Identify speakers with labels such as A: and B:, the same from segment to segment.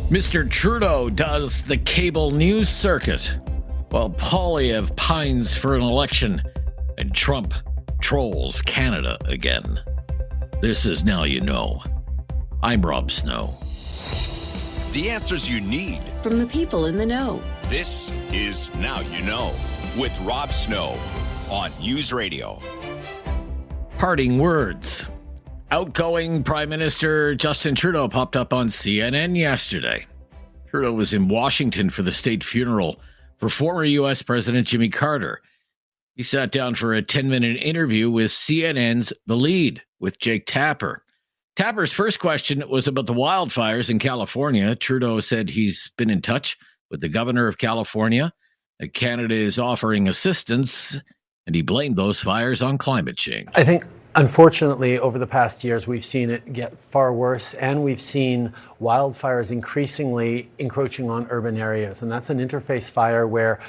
A: Mr. Trudeau does the cable news circuit, while Poilievre pines for an election and Trump trolls Canada again. This is Now You Know. I'm Rob Snow.
B: The answers you need
C: from the people in the know.
B: This is Now You Know with Rob Snow on News Radio.
A: Parting words. Outgoing Prime Minister Justin Trudeau popped up on CNN yesterday. Trudeau was in Washington for the state funeral for former U.S. President Jimmy Carter. He sat down for a 10-minute interview with CNN's The Lead with Jake Tapper. Tapper's first question was about the wildfires in California. Trudeau said he's been in touch with the governor of California, that Canada is offering assistance, and he blamed those fires on climate change.
D: I think, unfortunately, over the past years, we've seen it get far worse, and we've seen wildfires increasingly encroaching on urban areas. And that's an interface fire where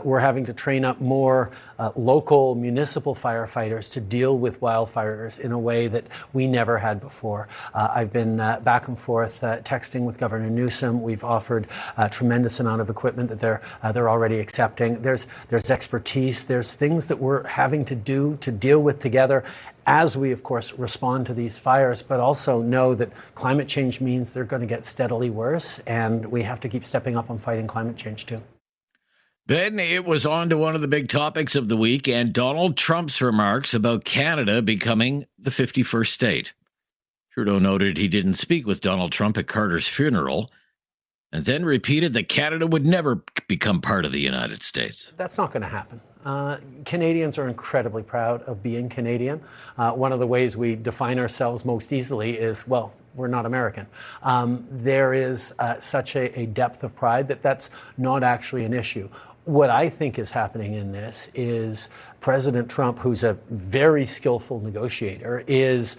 D: we're having to train up more local municipal firefighters to deal with wildfires in a way that we never had before. I've been back and forth texting with Governor Newsom. We've offered a tremendous amount of equipment that they're already accepting. There's expertise. There's things that we're having to do to deal with together as we, of course, respond to these fires, but also know that climate change means they're going to get steadily worse, and we have to keep stepping up on fighting climate change, too.
A: Then it was on to one of the big topics of the week, and Donald Trump's remarks about Canada becoming the 51st state. Trudeau noted he didn't speak with Donald Trump at Carter's funeral, and then repeated that Canada would never become part of the United States.
D: That's not going to happen. Canadians are incredibly proud of being Canadian. One of the ways we define ourselves most easily is, well, we're not American. There is such a depth of pride that's not actually an issue. What I think is happening in this is President Trump, who's a very skillful negotiator, is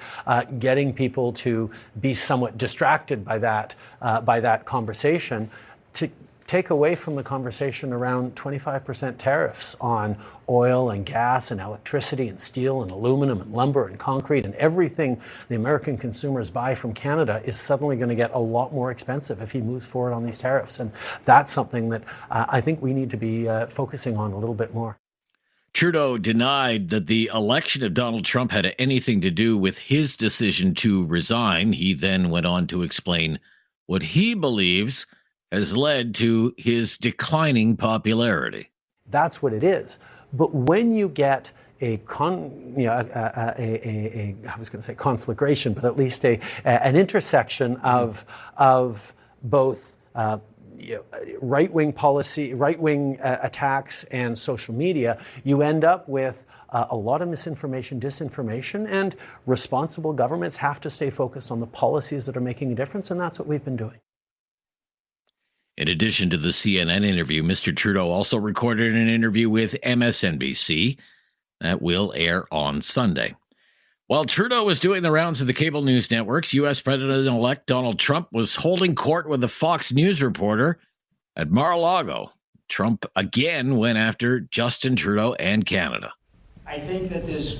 D: getting people to be somewhat distracted by that conversation, to take away from the conversation around 25% tariffs on oil and gas and electricity and steel and aluminum and lumber and concrete, and everything the American consumers buy from Canada is suddenly going to get a lot more expensive if he moves forward on these tariffs. And that's something that I think we need to be focusing on a little bit more.
A: Trudeau denied that the election of Donald Trump had anything to do with his decision to resign. He then went on to explain what he believes has led to his declining popularity.
D: That's what it is. But when you get I was going to say conflagration, but at least an intersection of both right-wing policy, right-wing attacks and social media, you end up with a lot of misinformation, disinformation, and responsible governments have to stay focused on the policies that are making a difference, and that's what we've been doing.
A: In addition to the CNN interview, Mr. Trudeau also recorded an interview with MSNBC that will air on Sunday. While Trudeau was doing the rounds of the cable news networks, U.S. President-elect Donald Trump was holding court with a Fox News reporter at Mar-a-Lago. Trump again went after Justin Trudeau and Canada.
E: I think that there's,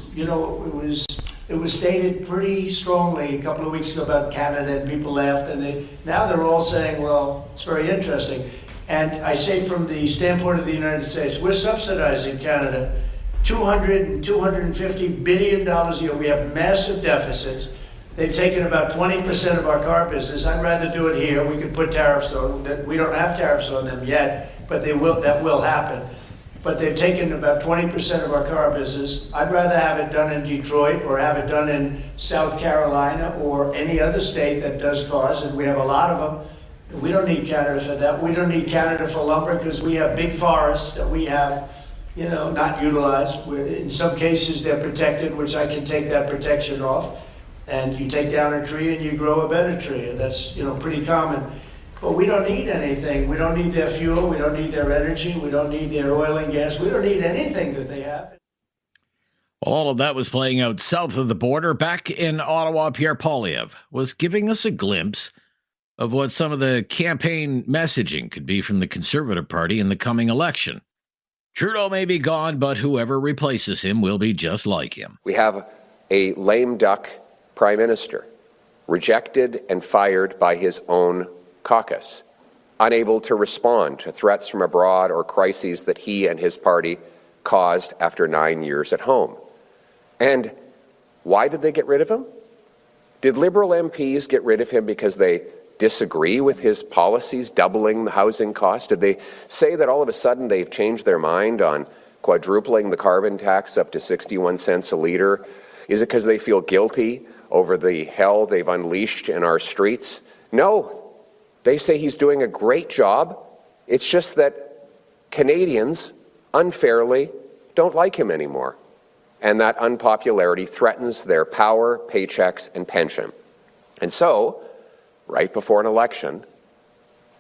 E: it was stated pretty strongly a couple of weeks ago about Canada, and people laughed, and now they're all saying, well, it's very interesting. And I say from the standpoint of the United States, we're subsidizing Canada $200 and $250 billion a year. We have massive deficits. They've taken about 20% of our car business. I'd rather do it here. We could put tariffs on that. We don't have tariffs on them yet, but that will happen. But they've taken about 20% of our car business. I'd rather have it done in Detroit or have it done in South Carolina or any other state that does cars, and we have a lot of them. We don't need Canada for that. We don't need Canada for lumber because we have big forests that we have, not utilized. In some cases, they're protected, which I can take that protection off. And you take down a tree and you grow a better tree, and that's, pretty common. But we don't need anything. We don't need their fuel. We don't need their energy. We don't need their oil and gas. We don't need anything that they have.
A: All of that was playing out south of the border. Back in Ottawa, Pierre Poilievre was giving us a glimpse of what some of the campaign messaging could be from the Conservative Party in the coming election. Trudeau may be gone, but whoever replaces him will be just like him.
F: We have a lame duck prime minister, rejected and fired by his own
C: caucus, unable to respond to threats from abroad or crises that he and his party caused after 9 years at home. And why did they get rid of him? Did Liberal MPs get rid of him because they disagree with his policies, doubling the housing cost? Did they say that all of a sudden they've changed their mind on quadrupling the carbon tax up to 61 cents a litre? Is it because they feel guilty over the hell they've unleashed in our streets? No. They say he's doing a great job. It's just that Canadians unfairly don't like him anymore. And that unpopularity threatens their power, paychecks, and pension. And so, right before an election,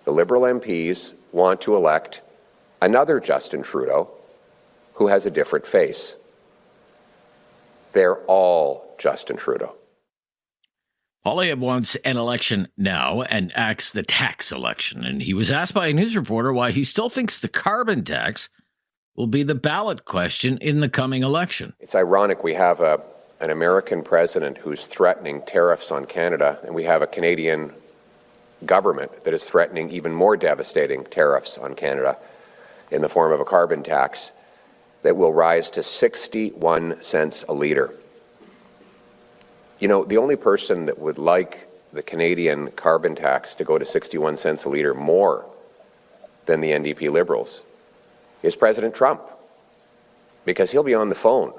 C: the Liberal MPs want to elect another Justin Trudeau who has a different face. They're all Justin Trudeau.
A: Poilievre wants an election now and acts the tax election. And he was asked by a news reporter why he still thinks the carbon tax will be the ballot question in the coming election.
C: It's ironic we have an American president who's threatening tariffs on Canada, and we have a Canadian government that is threatening even more devastating tariffs on Canada in the form of a carbon tax that will rise to 61 cents a litre. You know, the only person that would like the Canadian carbon tax to go to 61 cents a litre more than the NDP Liberals is President Trump, because he'll be on the phone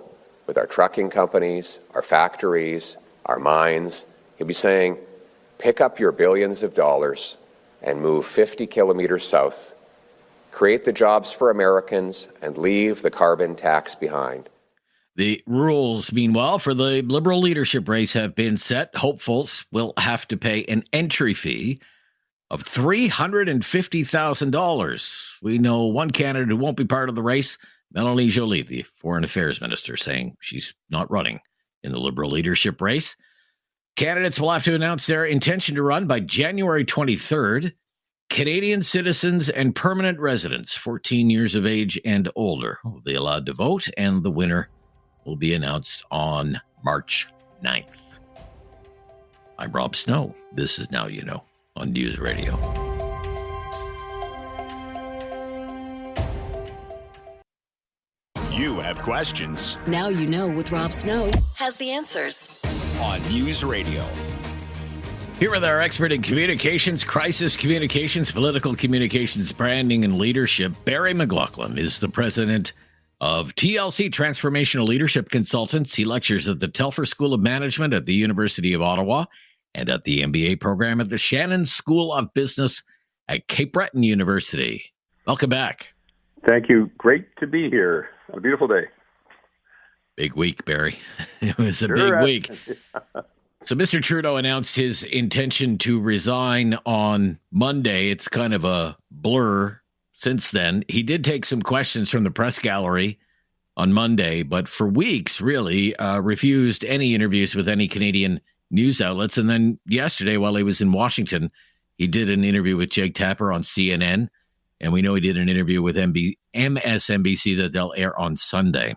C: with our trucking companies, our factories, our mines. He'll be saying, pick up your billions of dollars and move 50 kilometers south, create the jobs for Americans, and leave the carbon tax behind.
A: The rules, meanwhile, for the Liberal leadership race have been set. Hopefuls will have to pay an entry fee of $350,000. We know one candidate who won't be part of the race, Melanie Joly, the Foreign Affairs Minister, saying she's not running in the Liberal leadership race. Candidates will have to announce their intention to run by January 23rd. Canadian citizens and permanent residents, 14 years of age and older, will be allowed to vote, and the winner will be announced on March 9th. I'm Rob Snow. This is Now You Know on News Radio.
B: You have questions.
F: Now You Know with Rob Snow has the answers.
B: On News Radio.
A: Here with our expert in communications, crisis communications, political communications, branding, and leadership, Barry McLoughlin is the president of TLC, Transformational Leadership Consultants. He lectures at the Telfer School of Management at the University of Ottawa and at the MBA program at the Shannon School of Business at Cape Breton University. Welcome back.
G: Thank you. Great to be here. A beautiful day.
A: Big week, Barry. It was a big week. So Mr. Trudeau announced his intention to resign on Monday. It's kind of a blur since then. He did take some questions from the press gallery on Monday, but for weeks, really, refused any interviews with any Canadian news outlets. And then yesterday, while he was in Washington, he did an interview with Jake Tapper on CNN. And we know he did an interview with MSNBC that they'll air on Sunday.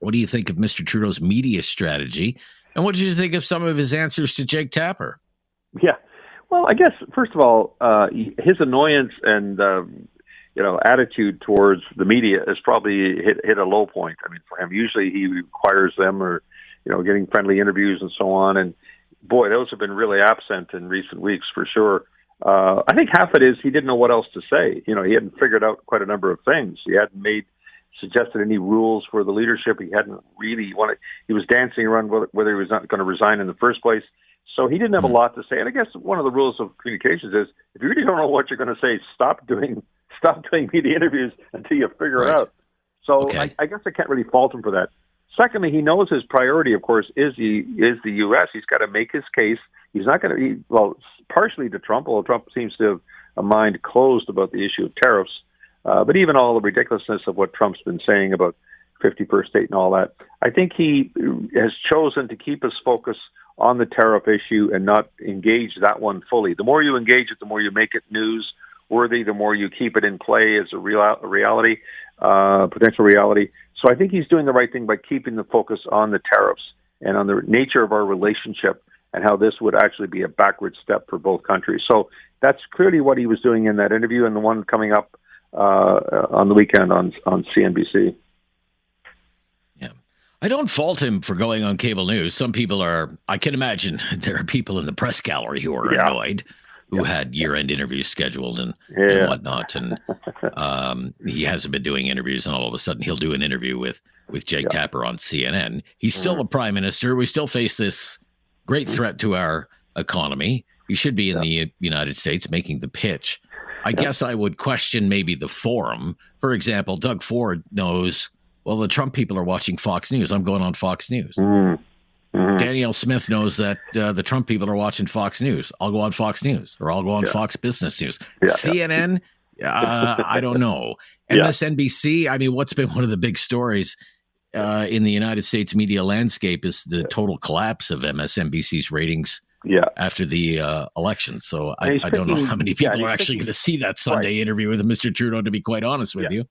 A: What do you think of Mr. Trudeau's media strategy? And what did you think of some of his answers to Jake Tapper?
G: Yeah. Well, I guess, first of all, his annoyance and, attitude towards the media has probably hit a low point. I mean, for him, usually he requires them or, getting friendly interviews and so on. And boy, those have been really absent in recent weeks for sure. I think half it is he didn't know what else to say. He hadn't figured out quite a number of things. He hadn't suggested any rules for the leadership. He hadn't really he was dancing around whether he was not going to resign in the first place. So he didn't have a lot to say. And I guess one of the rules of communications is if you really don't know what you're going to say, stop doing media interviews until you figure it out. So okay. I guess I can't really fault him for that. Secondly, he knows his priority, of course, is the U.S. He's got to make his case. He's not going to, partially to Trump, although Trump seems to have a mind closed about the issue of tariffs. But even all the ridiculousness of what Trump's been saying about 51st state and all that, I think he has chosen to keep his focus on the tariff issue and not engage that one fully. The more you engage it, the more you make it newsworthy, the more you keep it in play as a reality, potential reality. So I think he's doing the right thing by keeping the focus on the tariffs and on the nature of our relationship and how this would actually be a backward step for both countries. So that's clearly what he was doing in that interview, and the one coming up on the weekend on CNBC.
A: Yeah. I don't fault him for going on cable news. Some people are, I can imagine there are people in the press gallery who are annoyed, who had year-end interviews scheduled and whatnot. And he hasn't been doing interviews, and all of a sudden he'll do an interview with Jake Tapper on CNN. He's still the prime minister. We still face this great threat to our economy. He should be in the United States making the pitch. I guess I would question maybe the forum. For example, Doug Ford knows, well, the Trump people are watching Fox News. I'm going on Fox News. Danielle Smith knows that the Trump people are watching Fox News. I'll go on Fox News, or I'll go on Fox Business News. CNN, I don't know. MSNBC, I mean, what's been one of the big stories in the United States media landscape is the total collapse of MSNBC's ratings after the election. So I don't know how many people are actually going to see that Sunday interview with Mr. Trudeau, to be quite honest with you.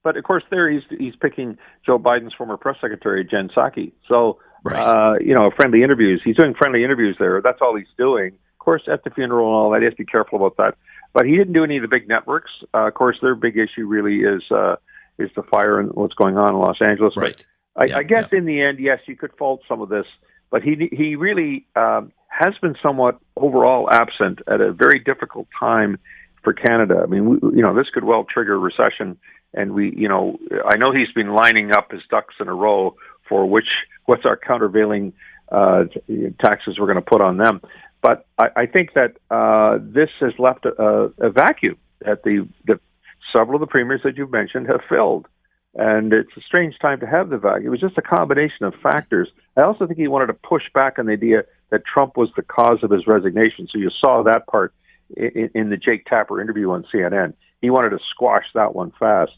G: But, of course, there he's picking Joe Biden's former press secretary, Jen Psaki. So, friendly interviews. He's doing friendly interviews there. That's all he's doing. Of course, at the funeral and all that, he has to be careful about that. But he didn't do any of the big networks. Of course, their big issue really is the fire and what's going on in Los Angeles.
A: Right.
G: But I guess in the end, yes, you could fault some of this. But he really has been somewhat overall absent at a very difficult time for Canada. I mean, this could well trigger a recession. And I know he's been lining up his ducks in a row for what's our countervailing taxes we're going to put on them. But I think that this has left a vacuum that the several of the premiers that you've mentioned have filled. And it's a strange time to have the vacuum. It was just a combination of factors. I also think he wanted to push back on the idea that Trump was the cause of his resignation. So you saw that part in the Jake Tapper interview on CNN. He wanted to squash that one fast.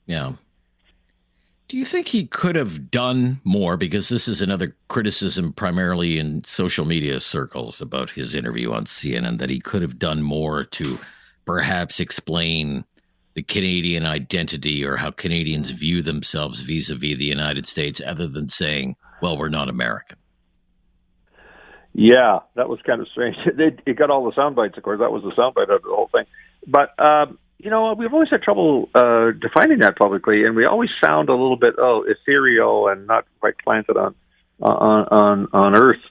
A: Yeah. Do you think he could have done more? Because this is another criticism primarily in social media circles about his interview on CNN, that he could have done more to perhaps explain the Canadian identity or how Canadians view themselves vis-a-vis the United States, other than saying, well, we're not American.
G: Yeah, that was kind of strange. It got all the sound bites, of course. That was the sound bite of the whole thing. But, we've always had trouble defining that publicly, and we always sound a little bit ethereal and not quite planted on Earth.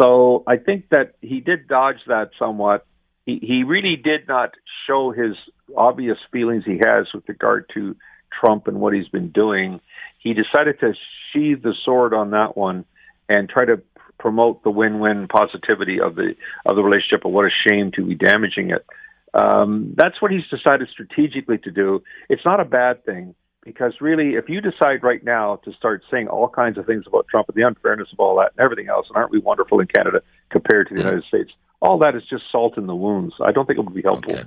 G: So I think that he did dodge that somewhat. He really did not show his obvious feelings he has with regard to Trump and what he's been doing. He decided to sheathe the sword on that one and try to promote the win-win positivity of the relationship, and what a shame to be damaging it. That's what he's decided strategically to do. It's not a bad thing, because really, if you decide right now to start saying all kinds of things about Trump and the unfairness of all that and everything else, and aren't we wonderful in Canada compared to the United States, all that is just salt in the wounds. I don't think it would be helpful.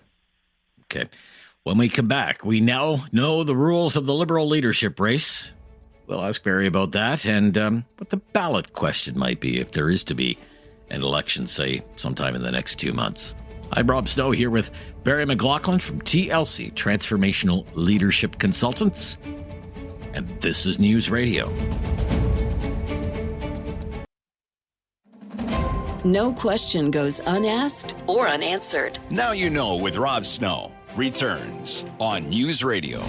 A: Okay. When we come back, we now know the rules of the Liberal leadership race. We'll ask Barry about that and what the ballot question might be if there is to be an election, say, sometime in the next 2 months. I'm Rob Snow here with Barry McLoughlin from TLC, Transformational Leadership Consultants. And this is News Radio.
F: No question goes unasked or unanswered.
B: Now You Know with Rob Snow returns on News Radio.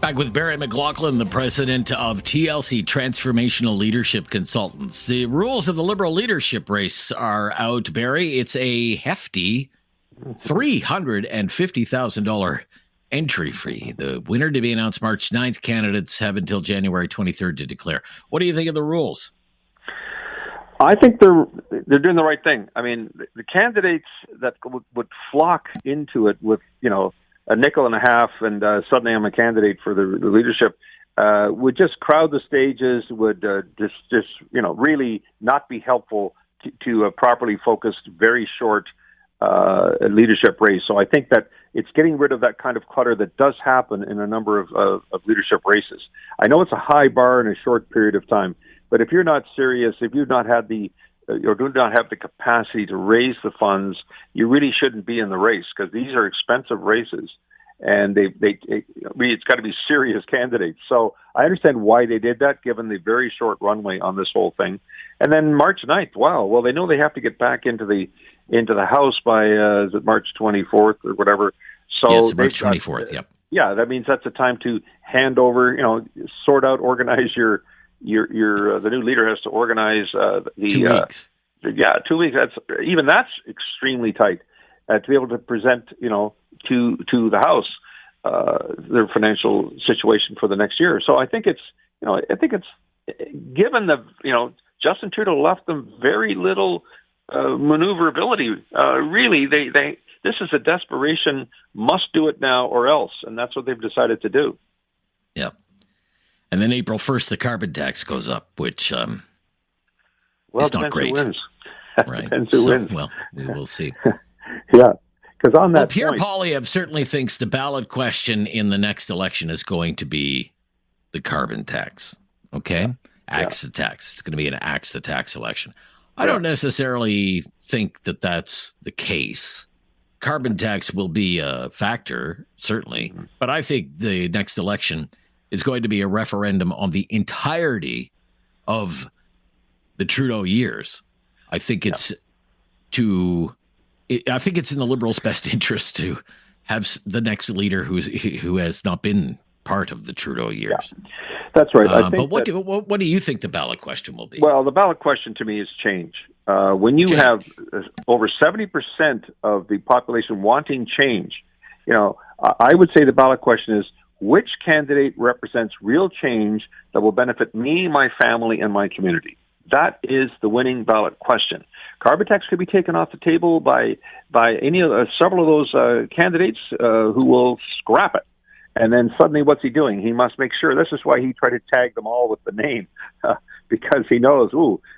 A: Back with Barry McLoughlin, the president of TLC, Transformational Leadership Consultants. The rules of the Liberal leadership race are out, Barry. It's a hefty $350,000 entry fee. The winner to be announced March 9th. Candidates have until January 23rd to declare. What do you think of the rules?
G: I think they're doing the right thing. I mean, the candidates that would flock into it with, a nickel and a half and suddenly I'm a candidate for the leadership would just crowd the stages, would just really not be helpful to a properly focused, very short leadership race. So I think that it's getting rid of that kind of clutter that does happen in a number of leadership races. I know it's a high bar in a short period of time, but if you're not serious, if you've not had or do not have the capacity to raise the funds, you really shouldn't be in the race, because these are expensive races. and it's got to be serious candidates. So I understand why they did that, given the very short runway on this whole thing. And then March 9th, wow, well, they know they have to get back into the House by is it March 24th or whatever. So
A: yes, March 24th. Yep.
G: Yeah, that means that's a time to hand over, sort out, organize your the new leader has to organize the
A: 2 weeks.
G: 2 weeks. That's extremely tight to be able to present, to the House their financial situation for the next year. So I think it's given Justin Trudeau left them very little maneuverability. Really, this is a desperation, must do it now or else, and that's what they've decided to do.
A: Yep. And then April 1st, the carbon tax goes up, which is not great.
G: Who wins.
A: Right.
G: Depends who wins.
A: Well, we will see.
G: Yeah. Because on that
A: Pierre
G: point,
A: Poilievre certainly thinks the ballot question in the next election is going to be the carbon tax. Okay? Axe the tax. It's going to be an axe the tax election. I don't necessarily think that that's the case. Carbon tax will be a factor, certainly. But I think the next election is going to be a referendum on the entirety of the Trudeau years. I think it's I think it's in the Liberals' best interest to have the next leader who has not been part of the Trudeau years. Yeah.
G: That's right. I think
A: but what do you think the ballot question will be?
G: Well, the ballot question to me is change. When you have over 70% of the population wanting change, I would say the ballot question is, which candidate represents real change that will benefit me, my family, and my community? That is the winning ballot question. Carbon tax could be taken off the table by any of several of those candidates who will scrap it. And then suddenly, what's he doing? He must make sure. This is why he tried to tag them all with the name, because he knows,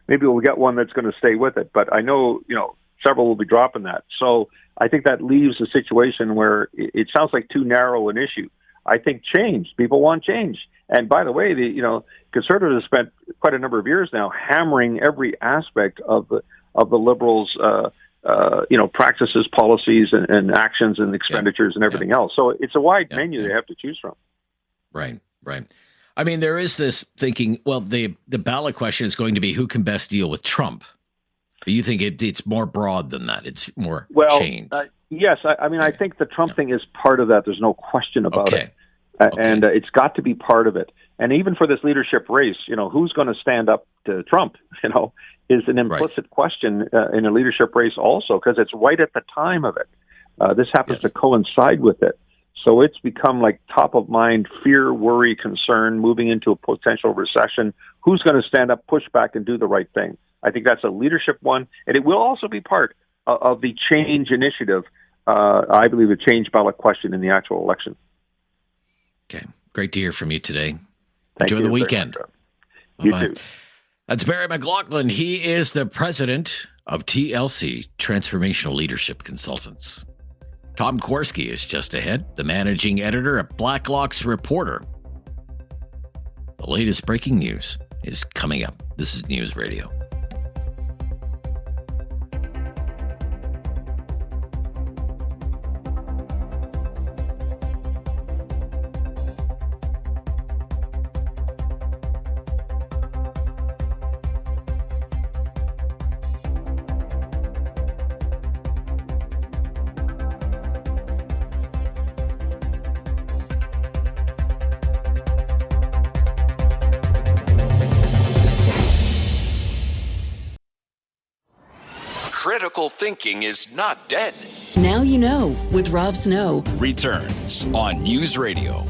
G: maybe we'll get one that's going to stay with it. But I know, several will be dropping that. So I think that leaves a situation where it sounds like too narrow an issue. I think change. People want change. And by the way, the Conservatives have spent quite a number of years now hammering every aspect of the Liberals' practices, policies, and actions, and expenditures, and everything else. So it's a wide menu they have to choose from.
A: Right. I mean, there is this thinking. Well, the ballot question is going to be who can best deal with Trump. But you think it's more broad than that? It's more change.
G: Yes, I think the Trump thing is part of that. There's no question about it. And it's got to be part of it. And even for this leadership race, who's going to stand up to Trump, is an implicit question in a leadership race also, because it's right at the time of it. This happens to coincide with it. So it's become like top of mind fear, worry, concern, moving into a potential recession. Who's going to stand up, push back, and do the right thing? I think that's a leadership one. And it will also be part of the change initiative, I believe, a change ballot question in the actual election.
A: Okay. Great to hear from you today.
G: Thank
A: Enjoy
G: you
A: the weekend.
G: You too.
A: That's Barry McLoughlin. He is the president of TLC, Transformational Leadership Consultants. Tom Korski is just ahead, the managing editor at Blacklock's Reporter. The latest breaking news is coming up. This is News Radio.
B: Critical thinking is not dead.
F: Now you know with Rob Snow.
B: Returns on News Radio.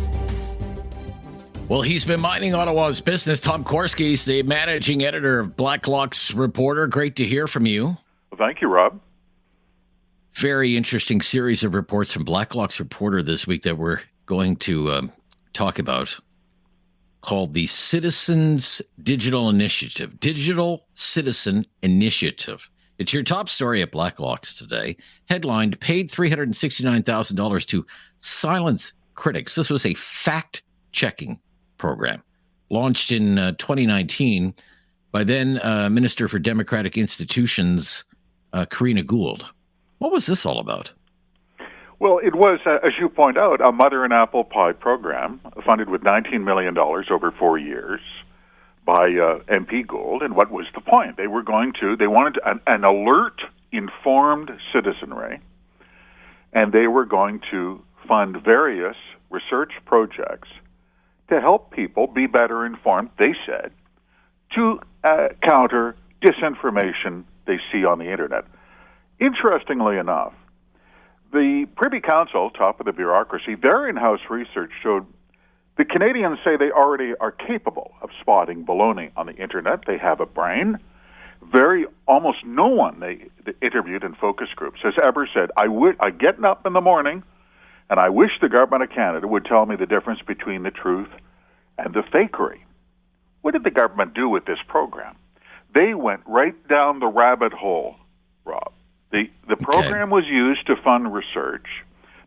A: Well, he's been minding Ottawa's business. Tom Korski's the managing editor of Blacklock's Reporter. Great to hear from you.
H: Well, thank you, Rob.
A: Very interesting series of reports from Blacklock's Reporter this week that we're going to talk about, called the Citizens Digital Initiative. Digital Citizen Initiative. It's your top story at Blacklock's today. Headlined, paid $369,000 to silence critics. This was a fact-checking program launched in 2019 by then Minister for Democratic Institutions, Karina Gould. What was this all about?
H: Well, it was, as you point out, a mother and apple pie program funded with $19 million over 4 years by MP Gould. And what was the point? They wanted an alert, informed citizenry, and they were going to fund various research projects to help people be better informed, they said, to counter disinformation they see on the internet. Interestingly enough, the Privy Council, top of the bureaucracy, their in-house research showed the Canadians say they already are capable of spotting baloney on the internet. They have a brain. Almost no one they interviewed in focus groups has ever said, I get up in the morning and I wish the government of Canada would tell me the difference between the truth and the fakery. What did the government do with this program? They went right down the rabbit hole, Rob. The program was used to fund research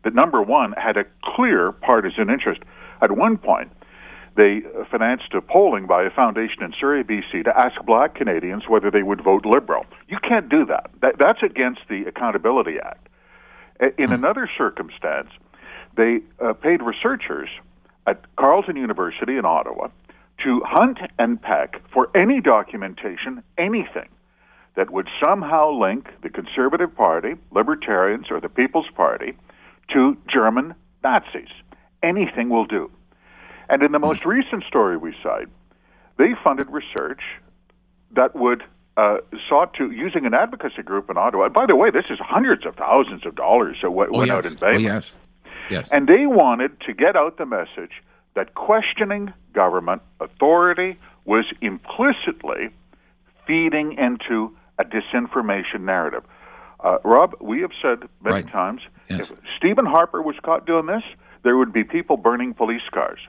H: that, number one, had a clear partisan interest. At one point, they financed a polling by a foundation in Surrey, BC, to ask black Canadians whether they would vote Liberal. You can't do that. That's against the Accountability Act. In another circumstance, they paid researchers at Carleton University in Ottawa to hunt and peck for any documentation, anything, that would somehow link the Conservative Party, Libertarians, or the People's Party to German Nazis. Anything will do. And in the most recent story we cite, they funded research that would sought to, using an advocacy group in Ottawa. By the way, this is hundreds of thousands of dollars that went out in payments.
A: Yes.
H: And they wanted to get out the message that questioning government authority was implicitly feeding into a disinformation narrative. Rob, we have said many times, if Stephen Harper was caught doing this, there would be people burning police cars.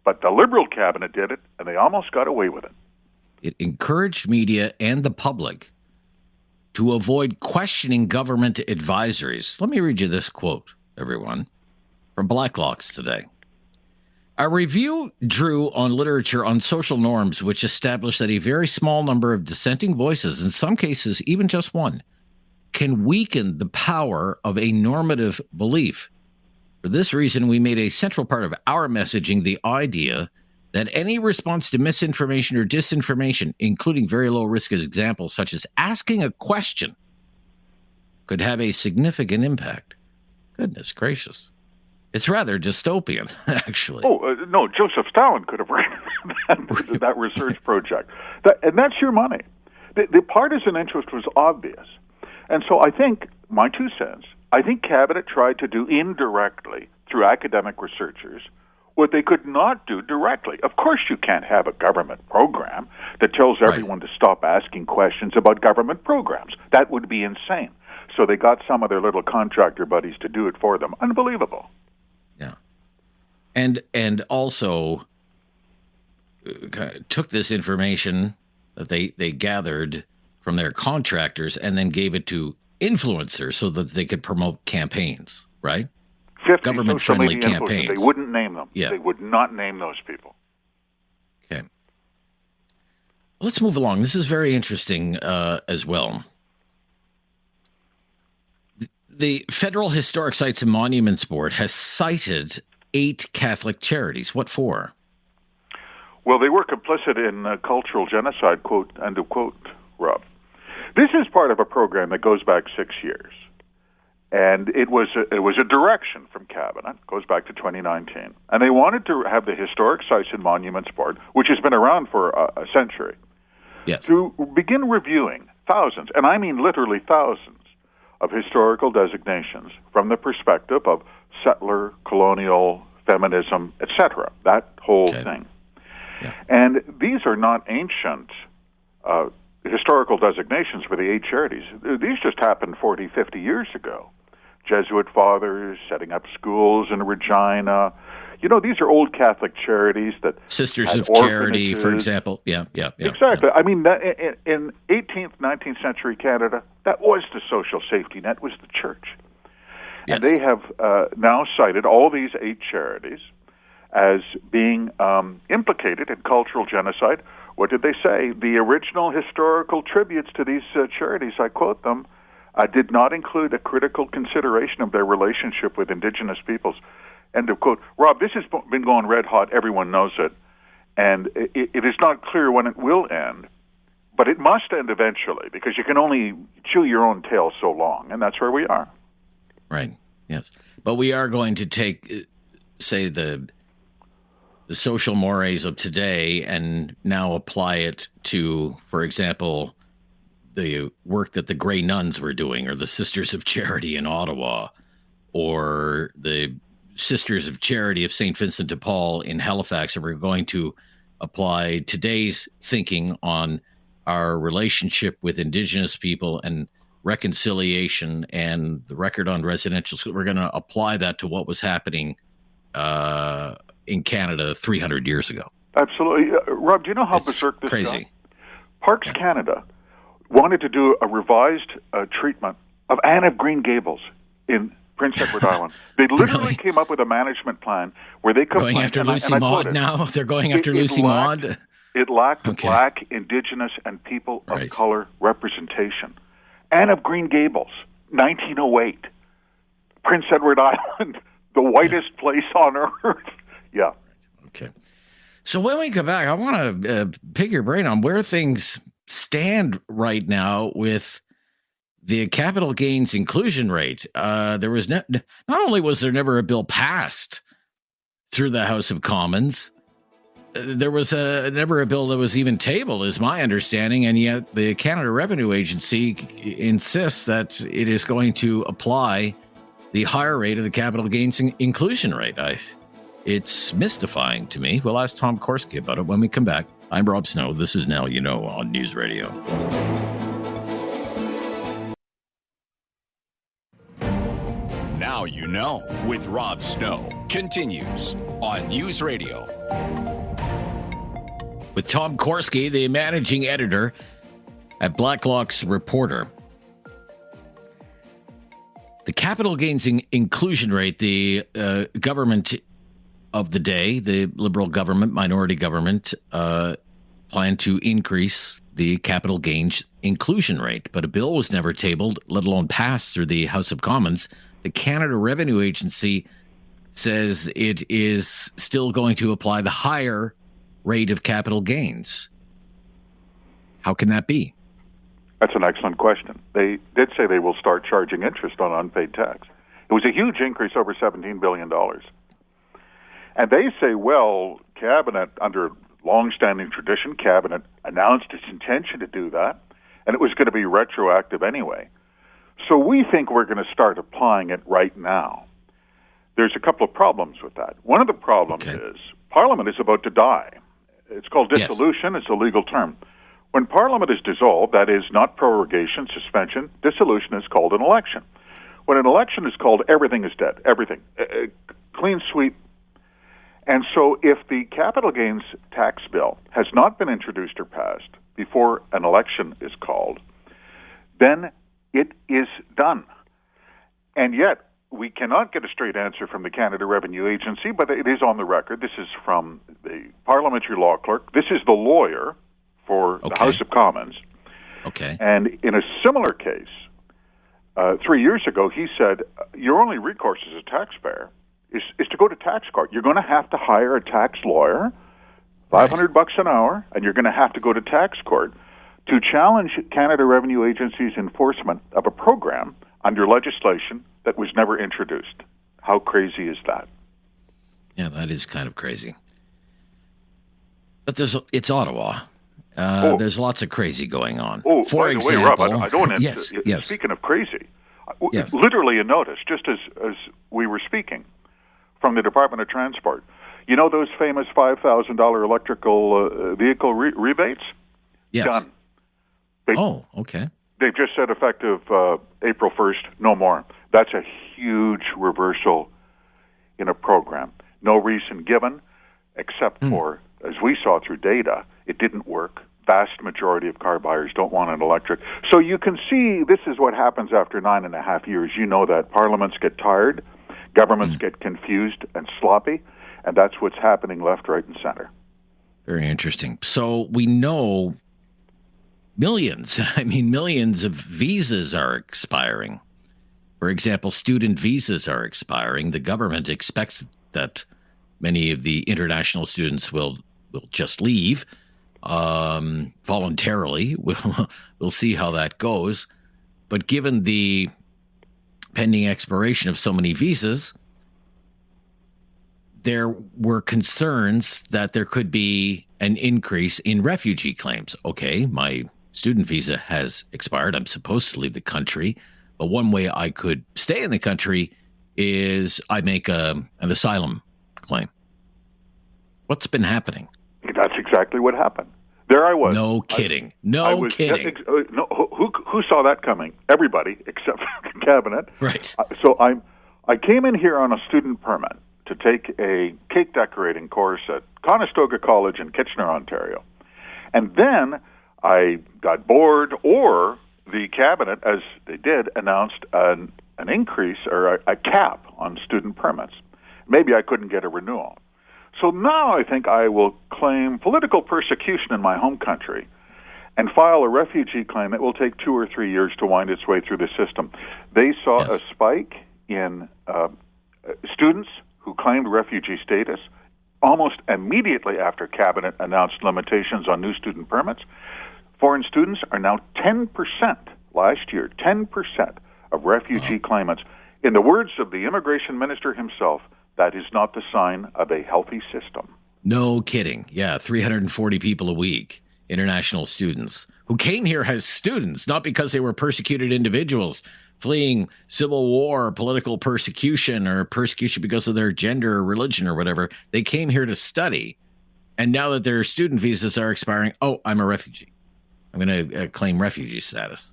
H: But the Liberal cabinet did it, and they almost got away with it.
A: It encouraged media and the public to avoid questioning government advisories. Let me read you this quote, everyone, from Blacklocks today. A review drew on literature on social norms, which established that a very small number of dissenting voices, in some cases even just one, can weaken the power of a normative belief. For this reason, we made a central part of our messaging the idea that any response to misinformation or disinformation, including very low-risk examples such as asking a question, could have a significant impact. Goodness gracious. It's rather dystopian, actually.
H: No, Joseph Stalin could have written that research project. And that's your money. The partisan interest was obvious. And so I think, my 2 cents, I think Cabinet tried to do indirectly through academic researchers what they could not do directly. Of course you can't have a government program that tells everyone to stop asking questions about government programs. That would be insane. So they got some of their little contractor buddies to do it for them. Unbelievable.
A: Yeah. And also took this information that they gathered from their contractors and then gave it to influencers so that they could promote campaigns, right?
H: 50
A: government-friendly campaigns.
H: They wouldn't name them.
A: Yeah.
H: They would not name those people.
A: Okay. Let's move along. This is very interesting as well. The Federal Historic Sites and Monuments Board has cited 8 Catholic charities. What for?
H: Well, they were complicit in cultural genocide, quote, end of quote, Rob. This is part of a program that goes back 6 years. And it was a direction from Cabinet, goes back to 2019. And they wanted to have the Historic Sites and Monuments Board, which has been around for a century, to begin reviewing thousands, and I mean literally thousands, of historical designations from the perspective of settler, colonial, feminism, etc., that whole thing. Yeah. And these are not ancient historical designations for the 8 charities. These just happened 40, 50 years ago. Jesuit fathers setting up schools in Regina. You know, these are old Catholic charities that
A: Sisters of Charity, for example. Yeah.
H: Exactly. I mean, in 18th, 19th century Canada, that was the social safety net, was the church. Yes. And they have now cited all these 8 charities as being implicated in cultural genocide. What did they say? The original historical tributes to these charities, I quote them, did not include a critical consideration of their relationship with Indigenous peoples. End of quote. Rob, this has been going red hot. Everyone knows it. And it is not clear when it will end, but it must end eventually because you can only chew your own tail so long, and that's where we are.
A: Right, yes. But we are going to take, say, the social mores of today and now apply it to, for example, the work that the Grey Nuns were doing, or the Sisters of Charity in Ottawa, or the Sisters of Charity of St. Vincent de Paul in Halifax, and we're going to apply today's thinking on our relationship with Indigenous people and reconciliation and the record on residential school. We're going to apply that to what was happening in Canada 300 years ago.
H: Absolutely. Rob, do you know how berserk this
A: crazy
H: got? Parks Canada wanted to do a revised treatment of Anne of Green Gables in Prince Edward Island. They literally came up with a management plan where they could
A: going after Lucy Maud now. They're going after Lucy Maud.
H: It lacked Black, Indigenous, and people of color representation. Anne of Green Gables, 1908, Prince Edward Island, the whitest place on earth. Yeah.
A: Okay. So when we come back, I want to pick your brain on where things stand right now with the capital gains inclusion rate. There was not only was there never a bill passed through the House of Commons, there was never a bill that was even tabled, is my understanding, and yet the Canada Revenue Agency insists that it is going to apply the higher rate of the capital gains inclusion rate. It's mystifying to me. We'll ask Tom Korski about it when we come back. I'm Rob Snow. This is Now You Know on News Radio.
B: Now You Know with Rob Snow continues on News Radio.
A: With Tom Korski, the managing editor at Blacklock's Reporter. The capital gains inclusion rate, the government of the day, the Liberal government, minority government, planned to increase the capital gains inclusion rate. But a bill was never tabled, let alone passed through the House of Commons. The Canada Revenue Agency says it is still going to apply the higher rate of capital gains. How can that be?
H: That's an excellent question. They did say they will start charging interest on unpaid tax. It was a huge increase, over $17 billion. And they say, well, Cabinet, under long-standing tradition, Cabinet announced its intention to do that, and it was going to be retroactive anyway. So we think we're going to start applying it right now. There's a couple of problems with that. One of the problems is Parliament is about to die. It's called dissolution. Yes. It's a legal term. When Parliament is dissolved, that is not prorogation, suspension, dissolution is called an election. When an election is called, everything is dead, everything. Clean sweep. And so if the capital gains tax bill has not been introduced or passed before an election is called, then it is done. And yet, we cannot get a straight answer from the Canada Revenue Agency, but it is on the record. This is from the parliamentary law clerk. This is the lawyer for the House of Commons.
A: Okay.
H: And in a similar case, 3 years ago, he said, your only recourse as a taxpayer is to go to tax court. You're going to have to hire a tax lawyer, $500 an hour, and you're going to have to go to tax court to challenge Canada Revenue Agency's enforcement of a program under legislation that was never introduced. How crazy is that?
A: Yeah, that is kind of crazy. But it's Ottawa. There's lots of crazy going on.
H: For example, way, Rob, I don't want to.
A: Yes.
H: Speaking of crazy, literally a notice, just as we were speaking, from the Department of Transport. You know those famous $5,000 electrical vehicle rebates?
A: Yes.
H: Done.
A: Okay.
H: They've just said effective April 1st, no more. That's a huge reversal in a program. No reason given, except for, as we saw through data, it didn't work. Vast majority of car buyers don't want an electric. So you can see this is what happens after 9.5 years. You know that parliaments get tired, governments get confused and sloppy, and that's what's happening left, right, and center.
A: Very interesting. So we know millions of visas are expiring. For example, student visas are expiring. The government expects that many of the international students will just leave voluntarily. We'll see how that goes. But given the pending expiration of so many visas, there were concerns that there could be an increase in refugee claims. Okay, my student visa has expired. I'm supposed to leave the country. But one way I could stay in the country is I make an asylum claim. What's been happening?
H: That's exactly what happened. There I was.
A: No kidding. No kidding.
H: Who saw that coming? Everybody, except for the cabinet.
A: Right.
H: So I came in here on a student permit to take a cake decorating course at Conestoga College in Kitchener, Ontario. And then I got bored, or the cabinet, as they did, announced an increase or a cap on student permits. Maybe I couldn't get a renewal. So now I think I will claim political persecution in my home country and file a refugee claim that will take 2 or 3 years to wind its way through the system. They saw a spike in students who claimed refugee status almost immediately after Cabinet announced limitations on new student permits. Foreign students are now 10% last year, 10% of refugee claimants. In the words of the immigration minister himself, that is not the sign of a healthy system.
A: No kidding. Yeah, 340 people a week, international students, who came here as students, not because they were persecuted individuals fleeing civil war, political persecution, or persecution because of their gender or religion or whatever. They came here to study. And now that their student visas are expiring, I'm a refugee. I'm going to claim refugee status.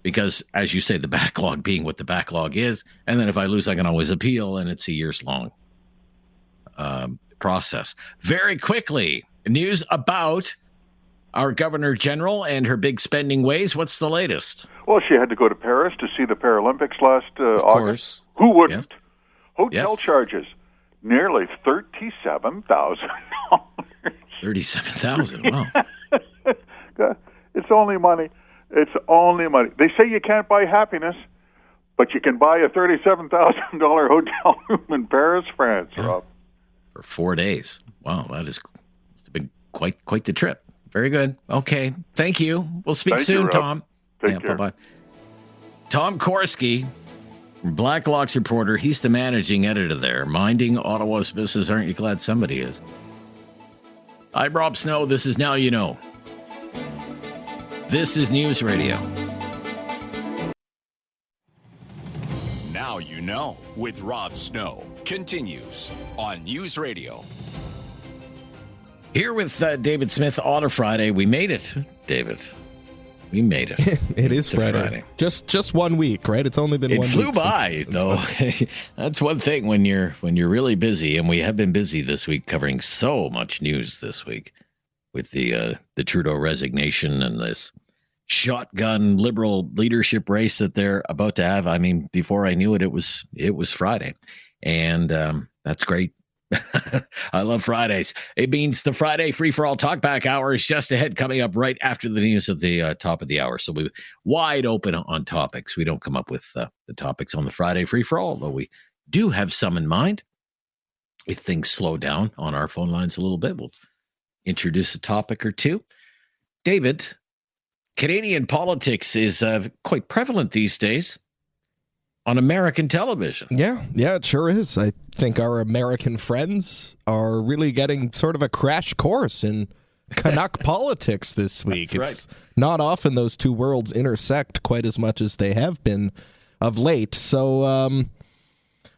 A: Because, as you say, the backlog being what the backlog is, and then if I lose, I can always appeal, and it's a years-long process. Very quickly, news about our Governor General and her big spending ways. What's the latest?
H: Well, she had to go to Paris to see the Paralympics last August.
A: Course.
H: Who wouldn't?
A: Yes.
H: Hotel charges, nearly $37,000.
A: $37,000,
H: wow. It's only money. It's only money. They say you can't buy happiness, but you can buy a $37,000 hotel room in Paris, France, Rob.
A: For 4 days. Wow, that is been quite the trip. Very good. Okay, thank you. We'll speak soon, Tom.
H: Take care.
A: Bye-bye. Tom Korski, Blacklock's reporter. He's the managing editor there, minding Ottawa's business. Aren't you glad somebody is? I'm Rob Snow. This is Now You Know. This is News Radio.
B: Now You Know with Rob Snow continues on News Radio.
A: Here with David Smith, Auto Friday. We made it, David. We made it.
I: It is Friday. Just 1 week, right? It's only been 1 week.
A: It flew by, though. That's one thing when you're really busy, and we have been busy this week covering so much news this week with the Trudeau resignation and this shotgun liberal leadership race that they're about to have. I mean, before I knew it, it was Friday, and that's great. I love Fridays. It means the Friday free-for-all talkback hour is just ahead, coming up right after the news of the top of the hour. So we're wide open on topics. We don't come up with the topics on the Friday free-for-all, though we do have some in mind. If things slow down on our phone lines a little bit, we'll introduce a topic or two. David, Canadian politics is quite prevalent these days on American television.
I: Yeah, it sure is. I think our American friends are really getting sort of a crash course in Canuck politics this week.
A: That's
I: it's not often those two worlds intersect quite as much as they have been of late. So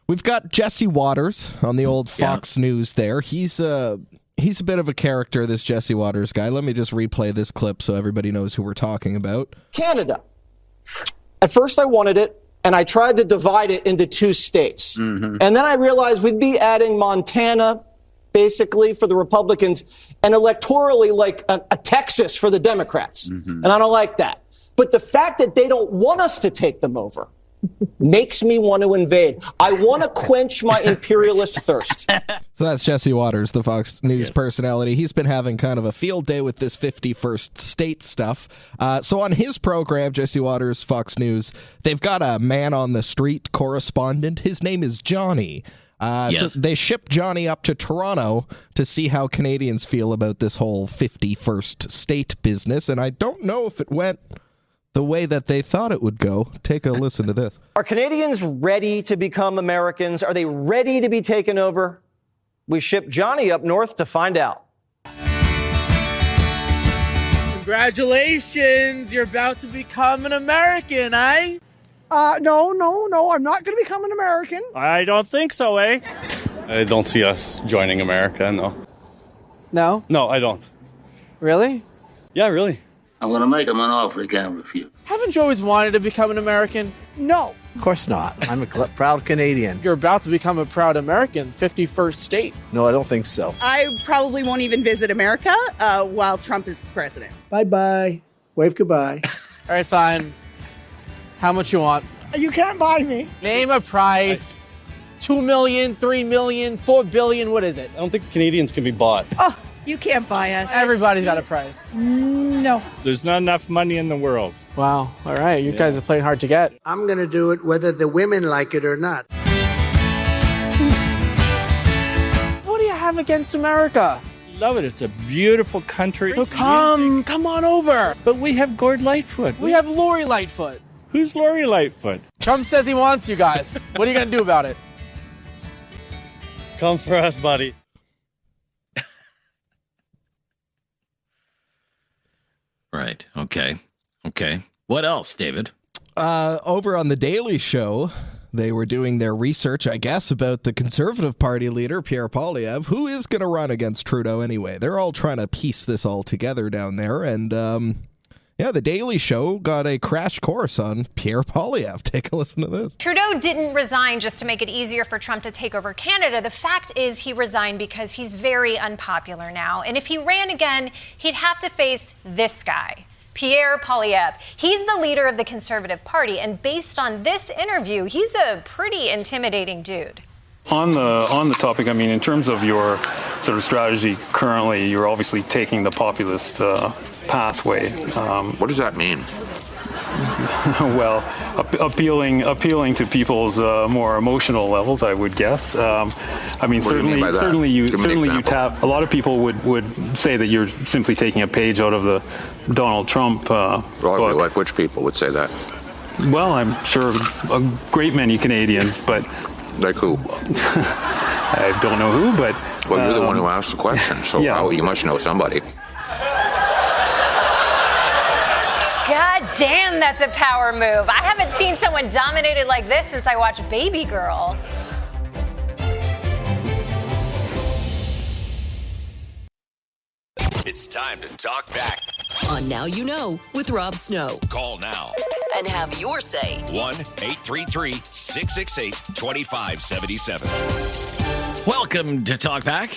I: we've got Jesse Waters on the old Fox News there. He's a bit of a character, this Jesse Waters guy. Let me just replay this clip so everybody knows who we're talking about.
J: Canada. At first I wanted it, and I tried to divide it into 2 states. Mm-hmm. And then I realized we'd be adding Montana, basically, for the Republicans, and electorally like a Texas for the Democrats. Mm-hmm. And I don't like that. But the fact that they don't want us to take them over makes me want to invade. I want to quench my imperialist thirst.
I: So that's Jesse Waters, the Fox News personality. He's been having kind of a field day with this 51st state stuff. So on his program, Jesse Waters, Fox News, they've got a man on the street correspondent. His name is Johnny. So they shipped Johnny up to Toronto to see how Canadians feel about this whole 51st state business. And I don't know if it went the way that they thought it would go. Take a listen to this.
J: Are Canadians ready to become Americans? Are they ready to be taken over? We shipped Johnny up north to find out.
K: Congratulations, you're about to become an American, eh?
L: No, I'm not going to become an American.
M: I don't think so, eh? I don't see us joining America, no.
K: No?
M: No, I don't.
K: Really?
M: Yeah, really.
N: I'm going to make him an offer he can't refuse.
K: Haven't you always wanted to become an American?
L: No.
O: Of course not. I'm a proud Canadian.
K: You're about to become a proud American, 51st state.
O: No, I don't think so.
P: I probably won't even visit America while Trump is president.
E: Bye-bye. Wave goodbye.
K: All right, fine. How much you want?
L: You can't buy me.
K: Name a price. 2 million, 3 million, 4 billion, what is it?
M: I don't think Canadians can be bought.
P: Oh, you can't buy us.
K: Everybody's got a price.
P: No.
M: There's not enough money in the world.
K: Wow. All right. You guys are playing hard to get.
Q: I'm going to do it whether the women like it or not.
K: What do you have against America?
M: Love it. It's a beautiful country.
K: So come on over.
M: But we have Gord Lightfoot.
K: We have Lori Lightfoot.
M: Who's Lori Lightfoot?
K: Trump says he wants you guys. What are you going to do about it?
M: Come for us, buddy.
A: Right. Okay. What else, David?
I: Over on The Daily Show, they were doing their research, I guess, about the Conservative Party leader, Pierre Poilievre, who is going to run against Trudeau anyway. They're all trying to piece this all together down there. And, The Daily Show got a crash course on Pierre Poilievre. Take a listen to this.
R: Trudeau didn't resign just to make it easier for Trump to take over Canada. The fact is he resigned because he's very unpopular now. And if he ran again, he'd have to face this guy, Pierre Poilievre. He's the leader of the Conservative Party. And based on this interview, he's a pretty intimidating dude.
S: On the topic, I mean, in terms of your sort of strategy currently, you're obviously taking the populist pathway.
C: What does that mean?
S: Well, appealing to people's more emotional levels, I would guess. I mean, certainly you tap. A lot of people would say that you're simply taking a page out of the Donald Trump book.
C: Like which people would say that?
S: Well, I'm sure a great many Canadians, but.
C: Like who?
S: I don't know who, but...
C: Well, you're the one who asked the question, so you must know somebody.
R: God damn, that's a power move. I haven't seen someone dominated like this since I watched Baby Girl.
B: It's time to talk back.
F: On Now You Know with Rob Snow.
B: Call now.
F: And have your say.
B: 1-833-668-2577.
A: Welcome to Talkback.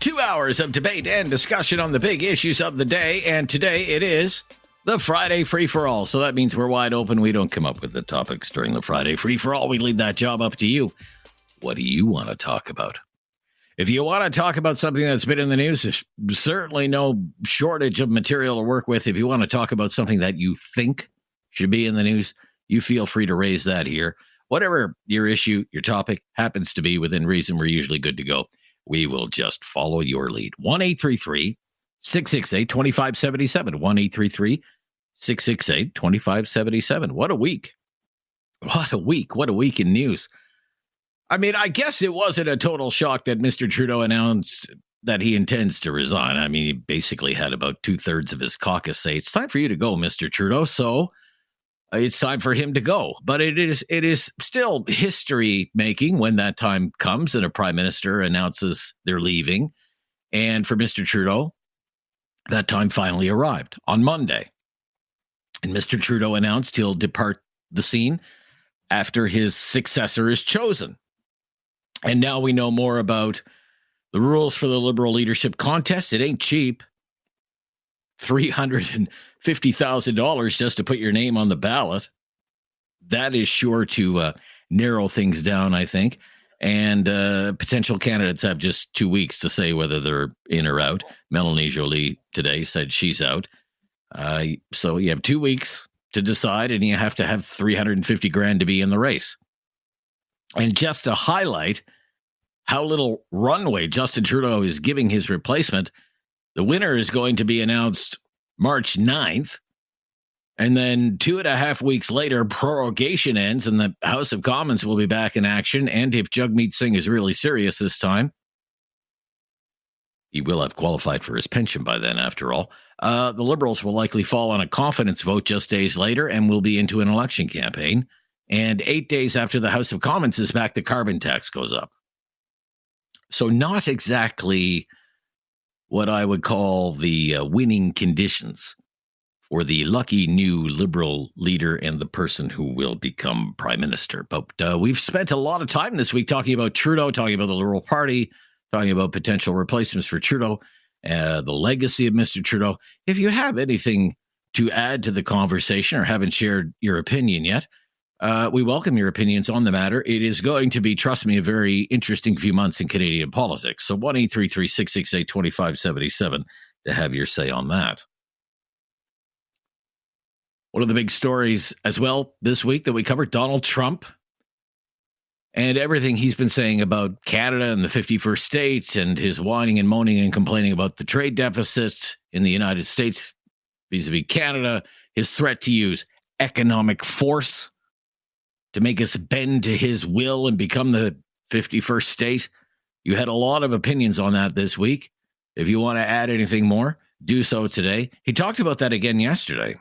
A: 2 hours of debate and discussion on the big issues of the day. And today it is the Friday Free-for-All. So that means we're wide open. We don't come up with the topics during the Friday Free-for-All. We leave that job up to you. What do you want to talk about? If you want to talk about something that's been in the news, there's certainly no shortage of material to work with. If you want to talk about something that you think should be in the news, you feel free to raise that here. Whatever your issue, your topic happens to be within reason, we're usually good to go. We will just follow your lead. 1-833-668-2577. 1-833-668-2577. What a week. What a week. What a week in news. I mean, I guess it wasn't a total shock that Mr. Trudeau announced that he intends to resign. I mean, he basically had about 2/3 of his caucus say, it's time for you to go, Mr. Trudeau. So it's time for him to go. But it is still history making when that time comes and a prime minister announces they're leaving. And for Mr. Trudeau, that time finally arrived on Monday. And Mr. Trudeau announced he'll depart the scene after his successor is chosen. And now we know more about the rules for the Liberal leadership contest. It ain't cheap. $350,000 just to put your name on the ballot. that is sure to narrow things down, I think. And potential candidates have just 2 weeks to say whether they're in or out. Melanie Joly today said she's out. So you have 2 weeks to decide, and you have to have $350,000 to be in the race. And just to highlight how little runway Justin Trudeau is giving his replacement, the winner is going to be announced March 9th. And then 2.5 weeks later, prorogation ends and the House of Commons will be back in action. And if Jagmeet Singh is really serious this time, he will have qualified for his pension by then, after all. The Liberals will likely fall on a confidence vote just days later and will be into an election campaign. And 8 days after the House of Commons is back, the carbon tax goes up. So not exactly what I would call the winning conditions for the lucky new Liberal leader and the person who will become prime minister. But we've spent a lot of time this week talking about Trudeau, talking about the Liberal Party, talking about potential replacements for Trudeau, the legacy of Mr. Trudeau. If you have anything to add to the conversation or haven't shared your opinion yet, we welcome your opinions on the matter. It is going to be, trust me, a very interesting few months in Canadian politics. So 1-833-668-2577 to have your say on that. One of the big stories as well this week that we covered, Donald Trump and everything he's been saying about Canada and the 51st state and his whining and moaning and complaining about the trade deficit in the United States vis-a-vis Canada, his threat to use economic force to make us bend to his will and become the 51st state. You had a lot of opinions on that this week. If you want to add anything more, do so today. He talked about that again yesterday.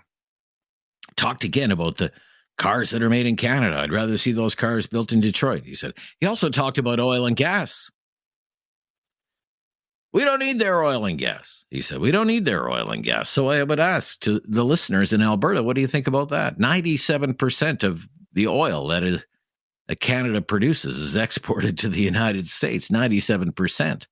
A: Talked again about the cars that are made in Canada. I'd rather see those cars built in Detroit, he said. He also talked about oil and gas. We don't need their oil and gas, he said. We don't need their oil and gas. So I would ask to the listeners in Alberta, what do you think about that? 97% of the oil that Canada produces is exported to the United States, 97%.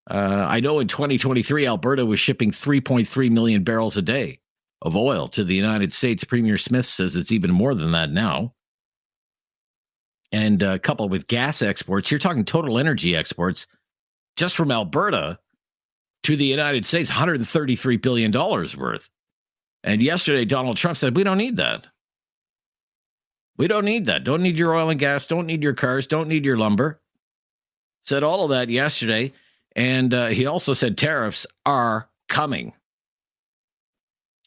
A: I know in 2023, Alberta was shipping 3.3 million barrels a day of oil to the United States. Premier Smith says it's even more than that now. And coupled with gas exports, you're talking total energy exports just from Alberta to the United States, $133 billion worth. And yesterday, Donald Trump said, we don't need that. We don't need that. Don't need your oil and gas. Don't need your cars. Don't need your lumber. Said all of that yesterday. And he also said tariffs are coming.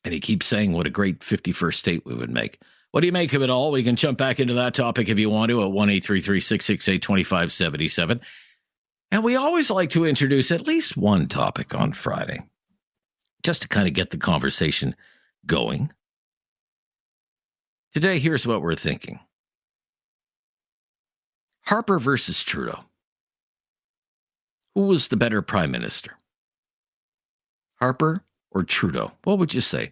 A: And he keeps saying what a great 51st state we would make. What do you make of it all? We can jump back into that topic if you want to at 1-833-668-2577. And we always like to introduce at least one topic on Friday, just to kind of get the conversation going. Today, here's what we're thinking. Harper versus Trudeau. Who was the better prime minister? Harper or Trudeau? What would you say?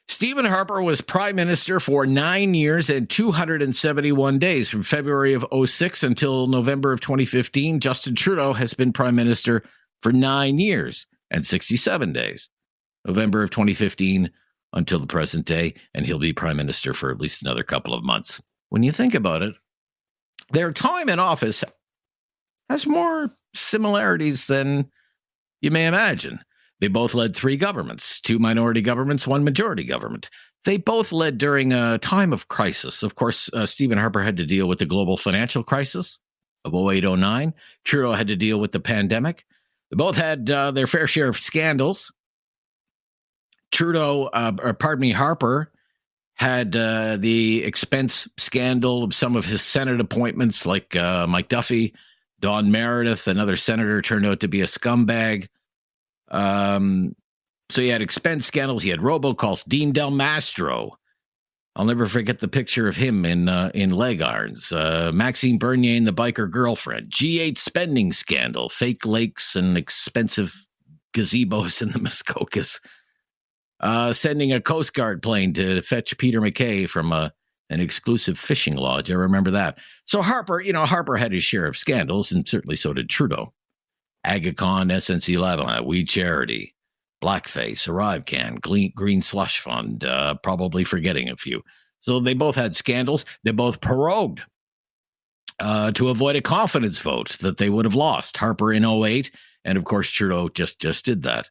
A: Stephen Harper was prime minister for 9 years and 271 days from February of 2006 until November of 2015. Justin Trudeau has been prime minister for 9 years and 67 days. November of 2015 until the present day, and he'll be prime minister for at least another couple of months. When you think about it, their time in office has more similarities than you may imagine. They both led 3 governments, 2 minority governments, 1 majority government. They both led during a time of crisis. Of course, Stephen Harper had to deal with the global financial crisis of 2008-09. Trudeau had to deal with the pandemic. They both had their fair share of scandals. Harper had the expense scandal of some of his Senate appointments, like Mike Duffy, Don Meredith, another senator turned out to be a scumbag. So he had expense scandals. He had robocalls. Dean Del Mastro. I'll never forget the picture of him in leg irons. Maxine Bernier and the biker girlfriend. G8 spending scandal. Fake lakes and expensive gazebos in the Muskokas. Sending a Coast Guard plane to fetch Peter MacKay from an exclusive fishing lodge. I remember that. So Harper had his share of scandals, and certainly so did Trudeau. Agacon, SNC-Lavalin, We Charity, Blackface, ArriveCan, Green Slush Fund, probably forgetting a few. So they both had scandals. They both prorogued to avoid a confidence vote that they would have lost. Harper in 2008, and of course Trudeau just did that.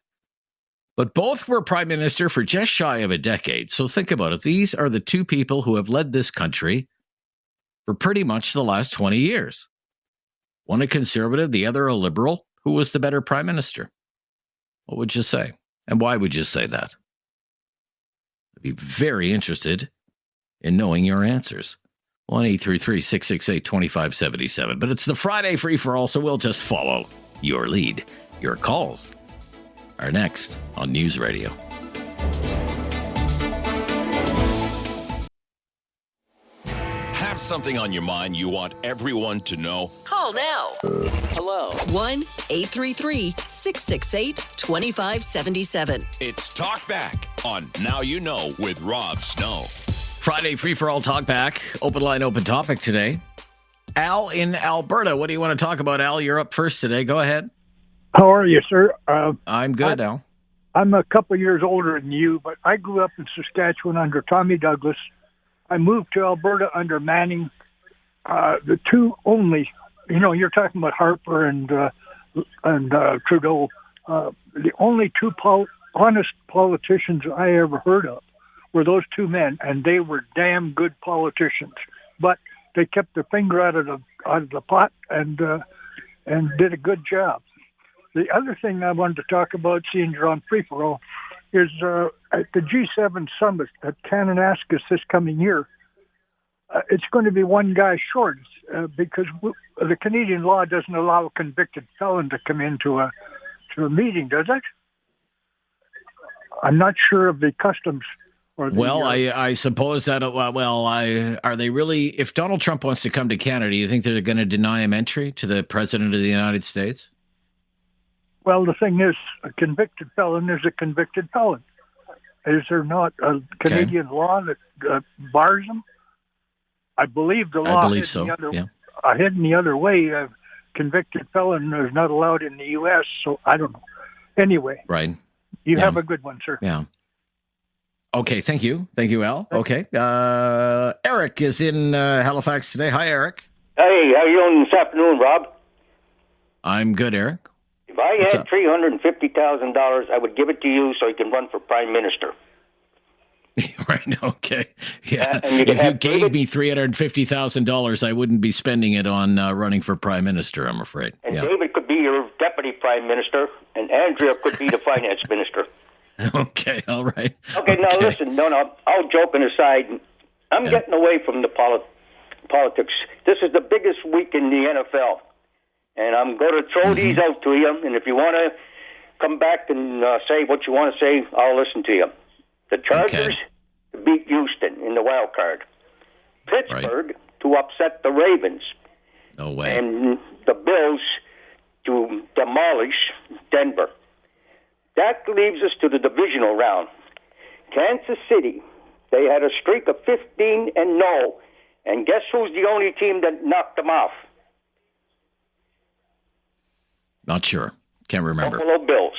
A: But both were prime minister for just shy of a decade. So think about it. These are the two people who have led this country for pretty much the last 20 years. One a conservative, the other a liberal. Who was the better prime minister? What would you say? And why would you say that? I'd be very interested in knowing your answers. 1-833-668-2577. But it's the Friday free-for-all, so we'll just follow your lead. Your calls are next on News Radio.
B: Have something on your mind you want everyone to know?
F: Call now.
B: Hello.
F: 1-833-668-2577.
B: It's Talkback on Now You Know with Rob Snow.
A: Friday free-for-all Talkback. Open line, open topic today. Al in Alberta. What do you want to talk about, Al? You're up first today. Go ahead.
T: How are you, sir?
A: I'm good, Al.
T: I'm a couple years older than you, but I grew up in Saskatchewan under Tommy Douglas. I moved to Alberta under Manning. The two only, you're talking about Harper and Trudeau. The only two honest politicians I ever heard of were those two men, and they were damn good politicians. But they kept their finger out of the pot and did a good job. The other thing I wanted to talk about, seeing you're on free-for-all, is at the G7 summit at Kananaskis this coming year, it's going to be one guy short because the Canadian law doesn't allow a convicted felon to come into a meeting, does it? I'm not sure of the customs.
A: I suppose that, are they really, if Donald Trump wants to come to Canada, you think they're going to deny him entry to the President of the United States?
T: Well, the thing is, a convicted felon is a convicted felon. Is there not a Canadian law that bars them? I believe the law
A: hidden
T: the other way. A convicted felon is not allowed in the U.S., so I don't know. Anyway.
A: Right.
T: You have a good one, sir.
A: Yeah. Okay, thank you. Thank you, Al. Okay. Eric is in Halifax today. Hi, Eric.
U: Hey, how you doing this afternoon, Rob?
A: I'm good, Eric.
U: If I had $350,000, I would give it to you so you can run for prime minister.
A: Right, okay. Yeah. If you gave me $350,000, I wouldn't be spending it on running for prime minister, I'm afraid.
U: And David could be your deputy prime minister, and Andrea could be the finance minister.
A: Okay, all right.
U: Okay, now listen, all joking aside, I'm getting away from the politics. This is the biggest week in the NFL, and I'm going to throw these out to you, and if you want to come back and say what you want to say, I'll listen to you. The Chargers to beat Houston in the wild card. Pittsburgh to upset the Ravens.
A: No way.
U: And the Bills to demolish Denver. That leaves us to the divisional round. Kansas City, they had a streak of 15-0, and guess who's the only team that knocked them off?
A: Not sure. Can't remember.
U: Buffalo Bills.